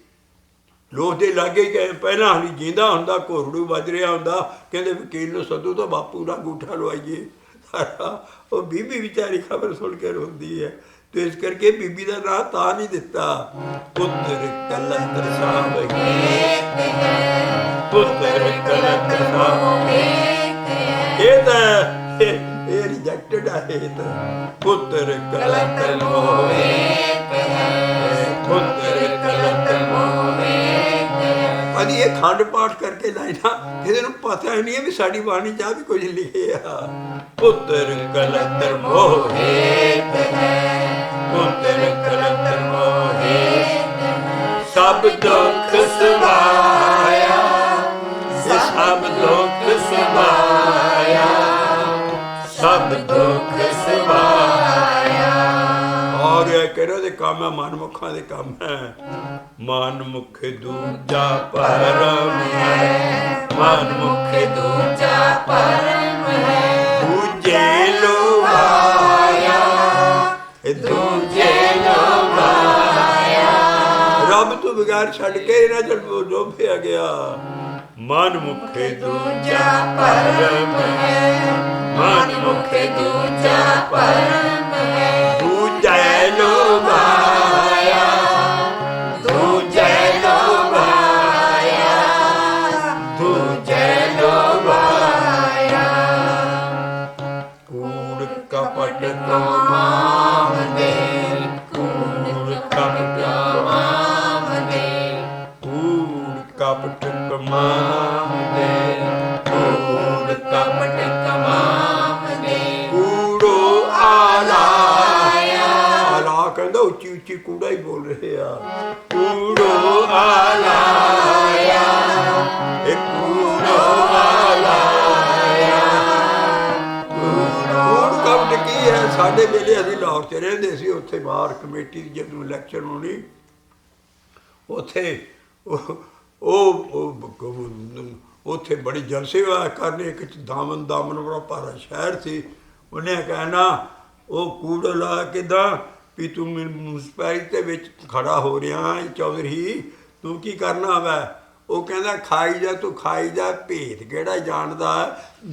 ਲੋਕ ਦੇ ਲਾਗੇ ਗਏ। ਪਹਿਲਾਂ ਹਾਲੀ ਜਿੰਦਾ ਹੁੰਦਾ ਘੋਰੜੂ ਵੱਜ ਰਿਹਾ ਹੁੰਦਾ। ਕਹਿੰਦੇ ਵਕੀਲ ਨੂੰ ਸੱਦੋ ਤਾਂ ਬਾਪੂ ਦਾ ਅੰਗੂਠਾ ਲਵਾਈਏ। ਸਾਰਾ ਉਹ ਬੀਬੀ ਵਿਚਾਰੀ ਖਬਰ ਸੁਣ ਕੇ ਰੋਂਦੀ ਹੈ। ਤੇ ਇਸ ਕਰਕੇ ਬੀਬੀ ਦਾ ਨਾਂ ਤਾਂ ਨਹੀਂ ਦਿੱਤਾ। ਪੁੱਤਰ ਕਲੰਦਰ ਸਾਹਿਬ ਪੁੱਤਰ ਕਲੰਦਰ ਸਾਹਿਬ। ਇਹ ਤਾਂ ਇਹ ਰਿਜੈਕਟਡ ਹੈ। ਇਹ ਤਾਂ ਪੁੱਤਰ ਕਲੰਦਰ ਮੋਹਿਤ ਹੈ। ਪੁੱਤਰ ਕਲੰਦਰ ਮੋਹਿਤ ਹੈ। कभी ये खंड पाठ करके लाइना किसी पता ही नहीं है भी साड़ी बाणी चा भी कुछ लिखे आ। पुत्र कलंदर मोहे पुत्र कलंदर मोहे सब दुख सवाया सब दुख सवाया सब दुख सवाया। और किहड़े दे काम है मन मुखा दे काम है। मन मुख दूजा परम है मन मुख दूजा परम है दूजे लोवाया दूजे लोवाया। रब तो बगैर छड़ के इन्हां च डोबिया गया। मन मुख दूजा परम है मन मुख दूजा परम है दूजा लोवाया दूजा लोवाया दूजा लोवाया। कूड़ कपट को माम दे कूड़ कपट माम दे कूड़ कपट कमाम दे कूड़ कपट कमाम दे। कूड़ो आलाया आला कहंदा उच्ची उच्ची कूड़ा ही बोल रहे आ। कूड़ो आलाया एक कूड़ो आलाया। कूड़ कपट की है। साडे वेले असीं लाहौर च रहिंदे सी उत्थे बाहर कमेटी दी जदों इलैक्शन होनी उत्थे उत्थे बड़ी जलसे होया करने। एक दामन दामन बड़ा भारा शहर से उन्हें कहना वो कूड़ा ला किदा भी तू म्यूनसिपैलिटी विच खड़ा हो रहा चौधरी तू की करना वै। वो कहना खाई जा तू खाई जा भेद किहड़ा जानदा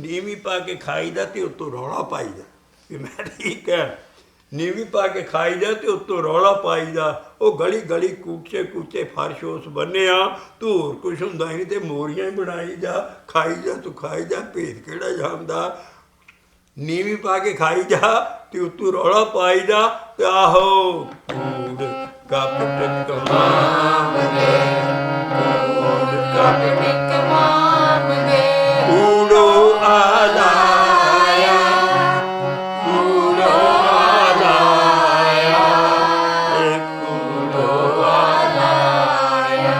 नीवी पा के खाई जा ते उत्तों रौला पाई जा भी मैं ठीक है नीवी पा के खाई जा तो उत्तों रौला पाई जा। वो गली गली कूचे कूचे फर्श उस बने आ तू होर कुछ हुंदा ही नहीं ते मोरियां ही बनाई जा खाई जा तू खाई जा भेद किहड़ा जानदा। नीवी पा के खाई जा ते उत्तों रौला पाई जा ते आहो कूड़ कपट कमाम दे कूड़ कपट कमाम दे कूड़ो आलाया कूड़ो आलाया कूड़ो आलाया।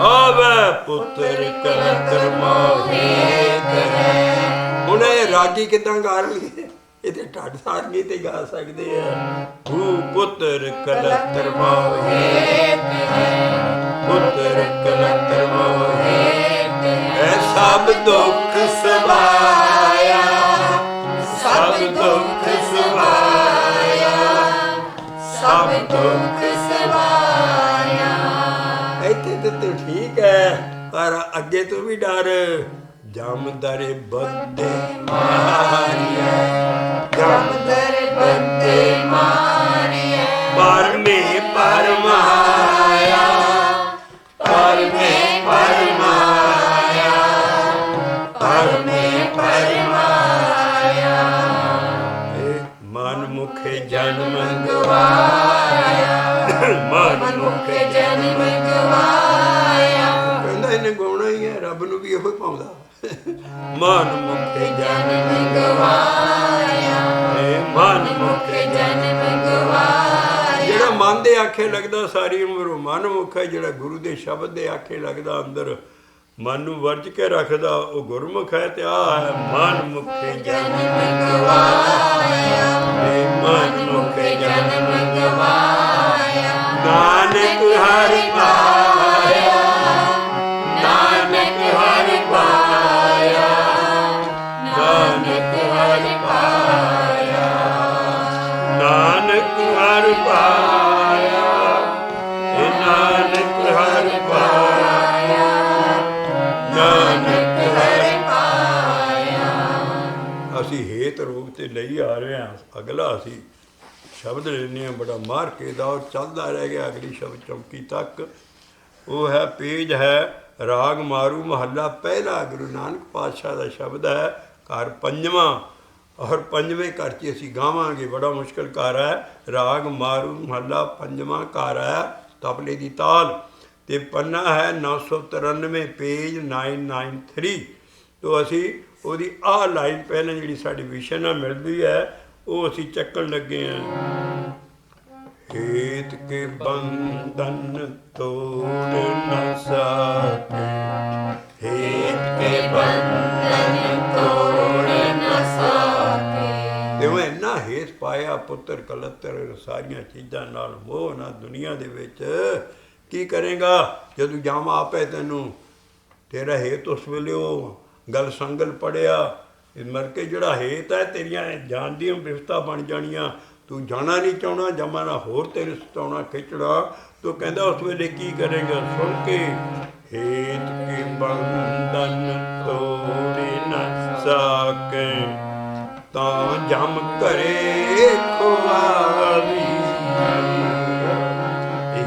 आवे पुत्र कलंदर मोहे उन्हें रागी किदां गा लगे ये तो ढाड सारगी ते गा सकते हैं। पुत्र कलंदर मोहे पुत्र कलंदर मोहे सब दुख सवाया सब दुख सवाया सब दुख सवाया। इत्थे तो ठीक है पर अगे तो भी डर जमदर बंदे मारिया जमदर बंदे मारिया पर में परमाया पर में परमाया पर में परमाया। मन मुख जन्म गवाया मन मुख जन्म गवाया। कहंदा इन्हें गाउणा ही है रब नूं भी इहो पाउंदा मन मुख जन्म गवाया मन मुख जन्म गवाया। जेड़ा मन दे आखे लगदा सारी उम्र मन मुख है जेड़ा गुरु दे शब्द दे आखे लगदा अंदर मन नूं वर्ज के रखदा वो गुरमुख है ते आ है मन मुख जन्म गवाया मन मुख जन्म गवाया। नानक हर पाया नानक हर पाया नानक हर पाया नानक हर पाया नानक हर पाया नानक हर पाया। असी हेत रूप ते लई आ रहे हैं अगला असी शब्द लेने बड़ा मार के दा और चलता रह गया अगली शब्द चौकी तक। वो है पेज है राग मारू महला पहला गुरु नानक पातशाह का शब्द है घर पंजवां और पंजवें घर च असी गावांगे बड़ा मुश्किल घर है। राग मारू महला पंजवां घर है तबले की ताल ਤੇ ਪੰਨਾ ਹੈ 993 ਪੇਜ 993 ਤੋਂ ਅਸੀਂ ਉਹਦੀ ਆਹ ਲਾਈਨ ਪਹਿਲਾਂ ਜਿਹੜੀ ਸਾਡੀ ਵਿਸ਼ੇ ਨਾਲ ਮਿਲਦੀ ਹੈ ਉਹ ਅਸੀਂ ਚੱਕਣ ਲੱਗੇ ਹਾਂ। ਹੇਤ ਕੇ ਬੰਧਨ ਤੋੜ ਨਾ ਸਕੇ, ਹੇਤ ਕੇ ਬੰਧਨ ਤੋੜ ਨਾ ਸਕੇ। ਤੇ ਉਹ ਇੰਨਾ ਹੇਤ ਪਾਇਆ ਪੁੱਤਰ ਕਲੱਤਰ ਸਾਰੀਆਂ ਚੀਜ਼ਾਂ ਨਾਲ ਮੋਹ ਨਾ ਦੁਨੀਆ ਦੇ ਵਿੱਚ ਕੀ ਕਰੇਗਾ ਜਦੋਂ ਜਾਮ ਆਪੇ ਤੈਨੂੰ ਤੇਰਾ ਹੇਤ ਉਸ ਵੇਲੇ ਉਹ ਗਲ ਸੰਗਲ ਪੜਿਆ ਮਰ ਕੇ ਜਿਹੜਾ ਹੇਤ ਹੈ ਤੇਰੀਆਂ ਜਾਨ ਦੀਆਂ ਬਿਫਤਾਂ ਬਣ ਜਾਣੀਆਂ, ਤੂੰ ਜਾਣਾ ਨਹੀਂ ਚਾਹੁੰਦਾ ਜਮਾਨਾ ਹੋਰ ਤੈਨੂੰ ਸਤਾਉਣਾ ਖਿੱਚਣਾ, ਤੂੰ ਕਹਿੰਦਾ ਉਸ ਵੇਲੇ ਕੀ ਕਰੇਗਾ ਸੁਣ ਕੇ ਹੇਤ ਕੇ ਬੰਧਨ ਤੋੜੇ ਨਾ ਸਕੇ, ਤਾਂ ਜਮ ਕਰੇ ਖੁਆਰੀ।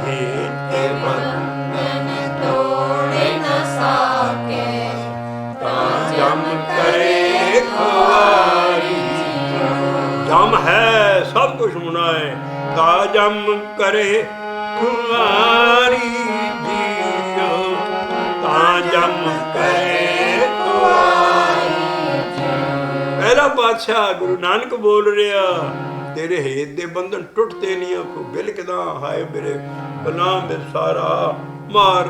ਹੇਤ ਕੇ ਬੰਧਨ ਤੋੜ ਨਾ ਸਕੇ, ਤਾਂ ਜਮ ਕਰੇ ਖੁਆਰੀ। ਜਮ ਹੈ ਸਭ ਕੁਛ ਹੋਣਾ ਹੈ, ਤਾਂ ਜਮ ਕਰੇ ਖੁਆਰੀ ਜੀਓ, ਤਾਂ ਜਮ ਕਰੇ ਖੁਆਰੀ। ਪਹਿਲਾ ਪਾਤਸ਼ਾਹ ਗੁਰੂ ਨਾਨਕ ਬੋਲ ਰਿਹਾ ਤੇਰੇ ਹੇਤ ਦੇ ਬੰਧਨ ਟੁੱਟਦੇ ਨਹੀਂ, ਕੋ ਬਿਲਕਦਾ ਹਾਏ ਮੇਰੇ ਗੁਨਾਹ ਮੇਰੇ ਸਾਰਾ ਮਾਰ।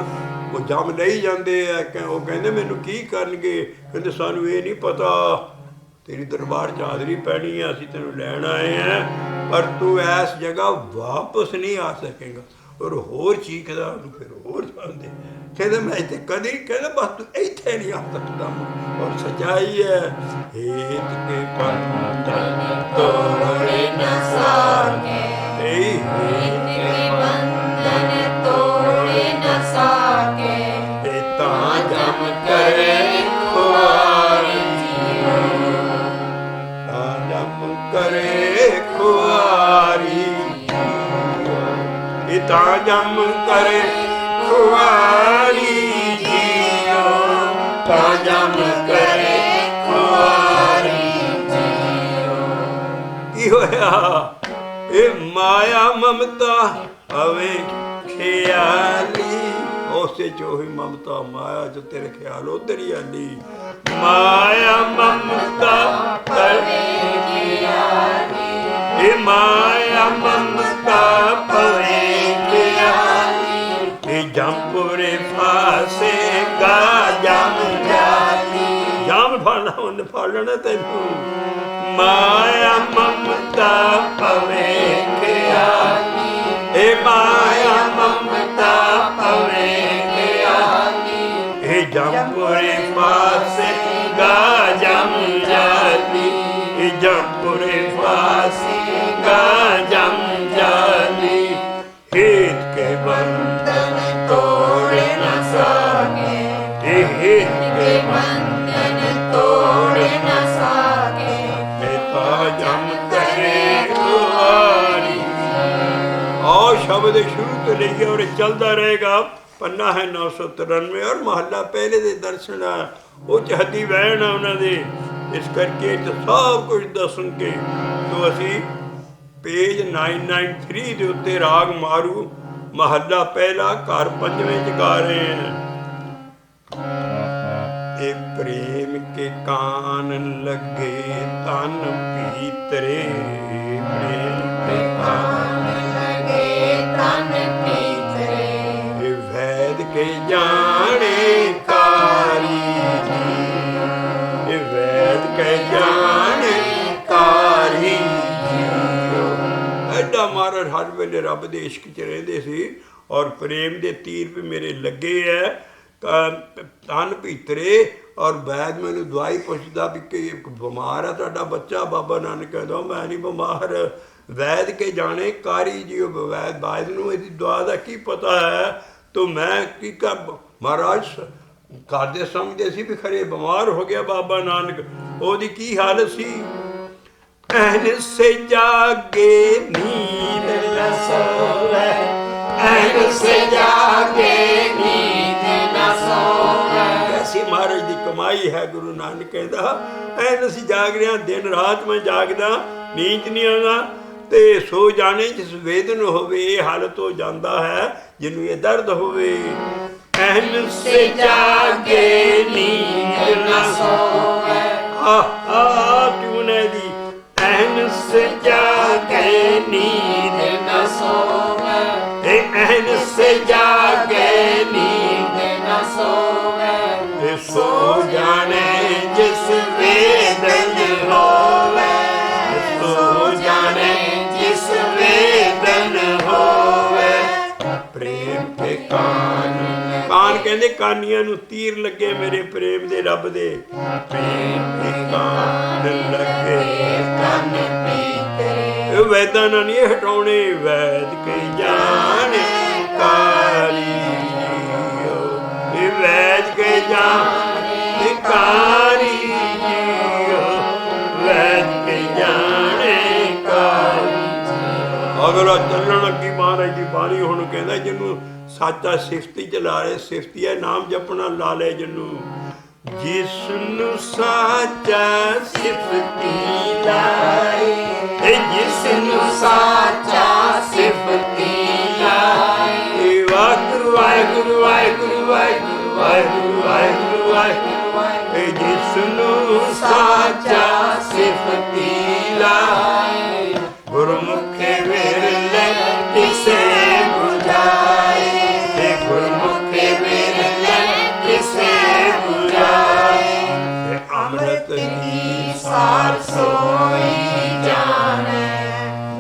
ਉਹ ਜਮ ਲਈ ਜਾਂਦੇ ਆ ਉਹ ਕਹਿੰਦੇ ਮੈਨੂੰ ਕੀ ਕਰਨਗੇ, ਕਹਿੰਦੇ ਸਾਨੂੰ ਇਹ ਨਹੀਂ ਪਤਾ, ਤੇਰੀ ਦਰਬਾਰ 'ਚ ਹਾਜ਼ਰੀ ਪੈਣੀ ਹੈ, ਅਸੀਂ ਤੈਨੂੰ ਲੈਣ ਆਏ ਹਾਂ, ਪਰ ਤੂੰ ਇਸ ਜਗ੍ਹਾ ਵਾਪਸ ਨਹੀਂ ਆ ਸਕੇਗਾ। ਔਰ ਹੋਰ ਚੀਕਦਾ ਉਹਨੂੰ ਫਿਰ ਹੋਰ ਜਾਂਦੇ ਕਹਿੰਦੇ ਮੈਂ ਇੱਥੇ ਕਦੀ ਕਹਿੰਦਾ ਬਸ ਤੂੰ ਇੱਥੇ ਨਹੀਂ ਆ ਸਕਦਾ। ਔਰ ਸੱਚਾਈ ਹੈ ਹੇਤ ਕੇ ਬੰਧਨ ਤੋੜੇ ਨਾ ਸਕੇ, ਹੇਤ ਕੇ ਬੰਧਨ ਤੋੜ ਨਾ ਸਕੇ, ਤਾਂ ਜਮ ਕਰੇ ਖੁਆਰੀ, ਤਾਂ ਜਮ ਕਰੇ ਖੁਆਰੀ। ਇਹ ਤਾਂ ਜਮ ਕਰੇ ਖੁਆਰੀ ਜੀਓ, ਤਾਂ ਜਮ ਕਰੇ ਖੁਆਰੀ ਜੀਓ। ਕੀ ਹੋਇਆ ਇਹ ਮਾਇਆ ਮਮਤਾ ਹਵੇ ਖਿਆਲੀ, ਉਸੇ ਚ ਉਹੀ ਮਮਤਾ ਮਾਇਆ ਜੋ ਤੇਰੇ ਖਿਆਲ ਉਧਰ ਹੀ ਆਲੀ। ਮਾਇਆ ਮਮਤਾ ਪਵੇ ਖਿਆਲੀ, ਇਹ ਮਾਇਆ ਮਮਤਾ ਪਵੇ ਖਿਆਲੀ, ਇਹ ਜੰਪੁਰੇ ਫਾਸੇ ਗਾ ਜਮ ਜਾਲੀ। ਜਮ ਫੜਨਾ ਉਹਨੇ ਫੜ ਲੈਣਾ ਤੈਨੂੰ। ਮਾਇਆ ਮਮਤਾ ਪਵੇ ਖਿਆਲੀ, ਇਹ ਮਾਇਆ ਮਮਤਾ ਪਵੇ ਖਿਆਲੀ, ਇਹ ਜੰਪੁਰੇ ਫਾਸੇ ਗਾ ਜਮ ਜਾਲੀ, ਇਹ ਜੰਪੁਰੇ ਫਾਸੇ ਗਾ ਜਮ ਜਾਲੀ। ਹੇਤ ਕੇ ਬੰਧਨ ਤੋੜ ਨਾ ਸਕੇ, ਹੇਤ ਕੇ ਬੰਧਨ ਤੋੜ ਨਾ ਸਕੇ, ਤਾਂ ਜਮ ਕਰੇ ਖੁਆਰੀ। ਆਓ ਸ਼ਬਦ ਸ਼ੁਰੂ ਤੋਂ ਲਈਏ ਔਰ ਚੱਲਦਾ ਰਹੇਗਾ। ਪੰਨਾ ਹੈ 993 ਔਰ ਮਹੱਲਾ ਪਹਿਲੇ ਦੇ ਦਰਸ਼ਨ ਆ ਉਹ ਚ ਹੱਦੀ ਵਹਿਣ ਆ ਉਹਨਾਂ ਦੇ, ਇਸ ਕਰਕੇ ਸਭ ਕੁਝ ਦੱਸਣ ਕੇ ਤੋਂ ਅਸੀਂ ਪੇਜ 993 ਦੇ ਉੱਤੇ ਰਾਗ ਮਾਰੂ ਮਹੱਲਾ ਪਹਿਲਾ ਘਰ ਪੰਜਵੇਂ ਚ ਗਾ ਰਹੇ ਹਾਂ। ਇਹ ਪ੍ਰੇਮ ਕੇ ਕਾਨ ਲੱਗੇ ਤਨ ਭੀਤਰੇ, ਪ੍ਰੇਮ ਕੇ ਕਾਨ ਲਗੇ ਤਨ ਭੀਤਰੇ, ਇਹ ਵੈਦ ਕੇ ਜਾਣੇ ਕਾਰੀ, ਇਹ ਵੈਦ ਕੇ ਜਾਣੇ ਕਾਰੀ। ਐਡਾ ਮਹਾਰਾਜ ਹਰ ਵੇਲੇ ਰੱਬ ਦੇ ਇਸ਼ਕ 'ਚ ਰਹਿੰਦੇ ਸੀ ਔਰ ਪ੍ਰੇਮ ਦੇ ਤੀਰ ਵੀ ਮੇਰੇ ਲੱਗੇ ਹੈ ਤਨ ਭੀਤਰੇ। ਔਰ ਵੈਦ ਮੈਨੂੰ ਦਵਾਈ ਪੁੱਛਦਾ ਵੀ ਕਿ ਬਿਮਾਰ ਹੈ ਤੁਹਾਡਾ ਬੱਚਾ, ਬਾਬਾ ਨਾਨਕ ਕਹਿੰਦਾ ਮੈਂ ਨਹੀਂ ਬਿਮਾਰ। ਵੈਦ ਕੇ ਜਾਣੇ ਕਾਰੀ ਜੀ, ਉਹ ਵੈਦ ਨੂੰ ਇਹਦੀ ਦੁਆ ਦਾ ਕੀ ਪਤਾ ਹੈ, ਤੋ ਮੈਂ ਕੀ ਕਰ। ਮਹਾਰਾਜ ਘਰ ਦੇ ਸਮਝਦੇ ਸੀ ਵੀ ਖਰੇ ਬਿਮਾਰ ਹੋ ਗਿਆ ਬਾਬਾ ਨਾਨਕ, ਉਹਦੀ ਕੀ ਹਾਲਤ ਸੀ। ਐਨ ਸੇ ਜਾਗੇ ਨੀਂਦ ਨਾ ਸੋਵੇ, ਐਨ ਸੇ ਜਾਗੇ ਨੀਂਦ ਨਾ ਸੋਵੇ। ਐਸੀ ਮਹਾਰਾਜ ਦੀ ਕਮਾਈ ਹੈ। ਗੁਰੂ ਨਾਨਕ ਕਹਿੰਦਾ ਐਨ ਅਸੀਂ ਜਾਗ ਰਹੇ ਹਾਂ, ਦਿਨ ਰਾਤ ਮੈਂ ਜਾਗਦਾ, ਨੀਂਦ ਨਹੀਂ ਆਉਂਦਾ। ਤੇ ਸੋ ਜਾਣੇ ਜਿਸ ਵੇਦਨ ਹੋਵੇ, ਇਹ ਹਾਲਤ ਹੋ ਜਾਂਦਾ ਹੈ ਜਿਹਨੂੰ ਇਹ ਦਰਦ ਹੋਵੇ। ਅਹਨਸ ਜਾਗੇ ਨੀਂਦ ਨਾ ਸੋਵੇ, ਟਿਊਨ ਹੈ ਦੀ। ਅਹਨਸ ਜਾਗੇ ਨੀਂਦ ਨਾ ਸੋਵੇ, ਅਹਨਸ ਜਾਗੇ ਨੀਂਦ ਨਾ ਸੋਵੇ, ਸੋ ਜਾਣੇ ਜਿਸ ਵੇਦਨ ਹੋਵੇ, ਸੋ ਜਾਣੇ ਜਿਸ ਵੇਦਨ ਹੋਵੇ। ਪ੍ਰੇਮ ਕੇ ਕਾਨ ਕਹਿੰਦੇ ਕਾਨੀਆਂ ਨੂੰ ਤੀਰ ਲੱਗੇ ਮੇਰੇ ਪ੍ਰੇਮ ਦੇ ਰੱਬ ਦੇ। ਪ੍ਰੇਮ ਕੇ ਕਾਨ ਲੱਗੇ ਕੰਨ ਪੀਤਰੇ, ਇਹ ਵੈਦਾਂ ਨਾਲ ਨਹੀਂ ਹਟਾਉਣੇ, ਵੈਦ ਕੇ ਜਾਣਕਾਰੀ, ਇਹ ਵੈਦ ਕੇ ਜਾਣਕਾਰੀ, ਵੈਦ ਕੇ ਜਾਣਕਾਰੀ। ਅਗਲਾ ਚੱਲਣ ਲੱਗੀ ਮਹਾਰਾਜ ਦੀ ਬਾਣੀ। ਹੁਣ ਕਹਿੰਦਾ ਜਿਹਨੂੰ ਸਾਚਾ ਸਿਫਤੀ ਚਲਾ ਰਹੇ, ਸਿਫਤੀ ਹੈ ਨਾਮ ਜਪਣਾ ਲਾ ਲੈ ਜਿਹਨੂੰ। ਜਿਸ ਨੂੰ ਸਾਚਾ ਸਿਫਤੀ ਲਾਏ, ਜਿਸ ਨੂੰ ਸਾਚਾ ਸਿਫਤੀ ਲਾਏ, ਵਾਹਿਗੁਰੂ ਵਾਹਿਗੁਰੂ ਵਾਹਿਗੁਰੂ ਵਾਹਿਗੁਰੂ ਵਾਹਿਗੁਰੂ ਵਾਹਿਗੁਰੂ ਵਾਹਿਗੁਰੂ, ਜਿਸ ਨੂੰ ਸਾਚਾ ਸਿਫਤੀ ਲਾਏ, ਗੁਰਮੁਖੇ ਵਿਰਲੇ ਕਿਸੇ ਬੁਝਾਏ, ਗੁਰਮੁਖੇ ਵਿਰਲੇ ਕਿਸੇ ਬੁਝਾਏ। ਅੰਮ੍ਰਿਤ ਕੀ ਸਾਰ ਸੋਈ ਜਾਣੇ,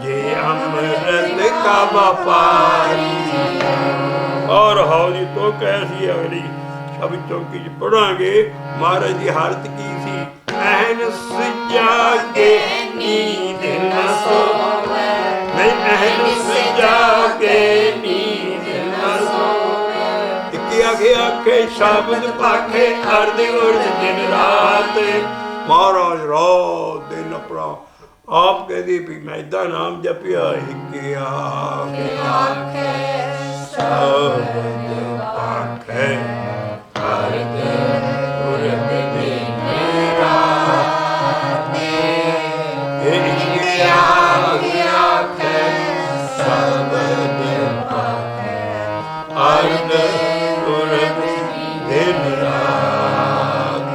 ਜੇ ਅੰਮ੍ਰਿਤ ਕਾ ਵਪਾਰੀ। ਔਰ ਹੌਲੀ ਤੋਂ ਕੈਸੀ ਅਗਲੀ ਸ਼ਬਦ ਚੌਕੀ ਚ ਪੜਾਂਗੇ। ਮਹਾਰਾਜ ਦੀ ਹਾਲਤ ਕੀ ਸੀ? ਅਹਨਸ ਜਾਗੇ ਨੀਂਦ ਨਾ ਸੋਵੇ, ਮੈਂ ਅਹਨਸ ਜਾਗੇ ਨੀਂਦ ਨਾ ਸੋਵੇ। ਇੱਕ ਆਖੇ ਆਖੇ ਸ਼ਬਦ ਪਾਖੇ ਅਰਧ ਉਰਧ ਦਿਨ ਰਾਤ। ਮਹਾਰਾਜ ਰਾਤ ਦਿਨ ਆਪਣਾ ਆਪ ਕਹਿੰਦੀ ਵੀ ਮੈਂ ਏਦਾਂ ਨਾਮ ਜਪਿਆ। ਇੱਕ ਆਖੇ ਸ਼ਬਦ ਪਾਖੇ ਅਰਧ ਉਰਧ ਦਿਨ ਰਾਤ, ਇੱਕ ਆਖੇ ਸ਼ਬਦ ਪਾਖੇ ਅਰਧ ਉਰਧ ਦਿਨ ਰਾਤ।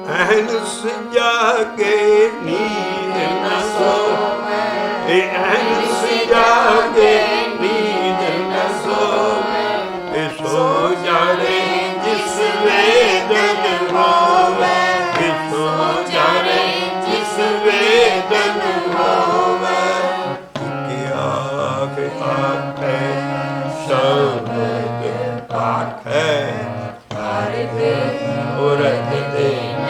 ਅਹਨਸ ਜਾਗੇ ਨੀਂਦ ਨਾ ਸੋਵੇ, ਅਹਨਸ ਜਾਗੇ ਨੀਂਦ ਨਾ ਸੋਵੇ, ਸੋ ਜਾਣੇ ਜਿਸ ਵੇਦਨ ਹੋਵੇ, ਸੋ ਜਾਣੇ ਜਿਸ ਵੇਦਨ ਹੋਵੇ। ਆਖੇ ਆਖੇ ਸ਼ਬਦ ਪਾਖੇ ਅਰਧ ਉਰਧ ਦਿਨ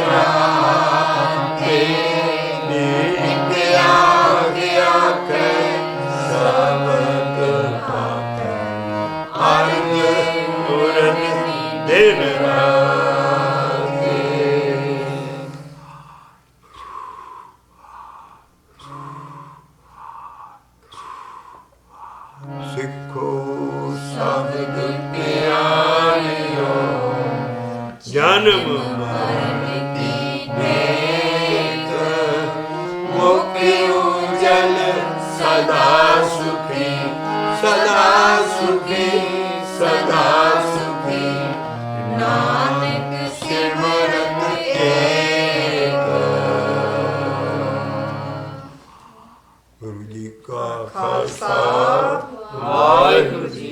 ਰਾਤ, ਇੱਕ ਆਖੇ ਆਖੇ ਸ਼ਬਦ ਪਾਖੇ ਅਰਧ ਉਰਧ ਦਿਨ ਰਾਤ। ਸਿੱਖੋ ਸ਼ਬਦ ਪਿਆਰਿਓ, ਜਨਮ ਮਰਨ ਦੀ ਭੇਟ, ਮੁਖ ਉਜਲ ਸਦਾ ਸੁਖੀ, ਸਦਾ ਸੁਖੀ, ਸਦਾ ਸੁਖੀ। ਨਾਨਕ ਸਿਮਰਤ ਏਕ। ਗੁਰੂ ਜੀ ਕਾ ਖਾਲਸਾ, ਵਾਹਿਗੁਰੂ ਜੀ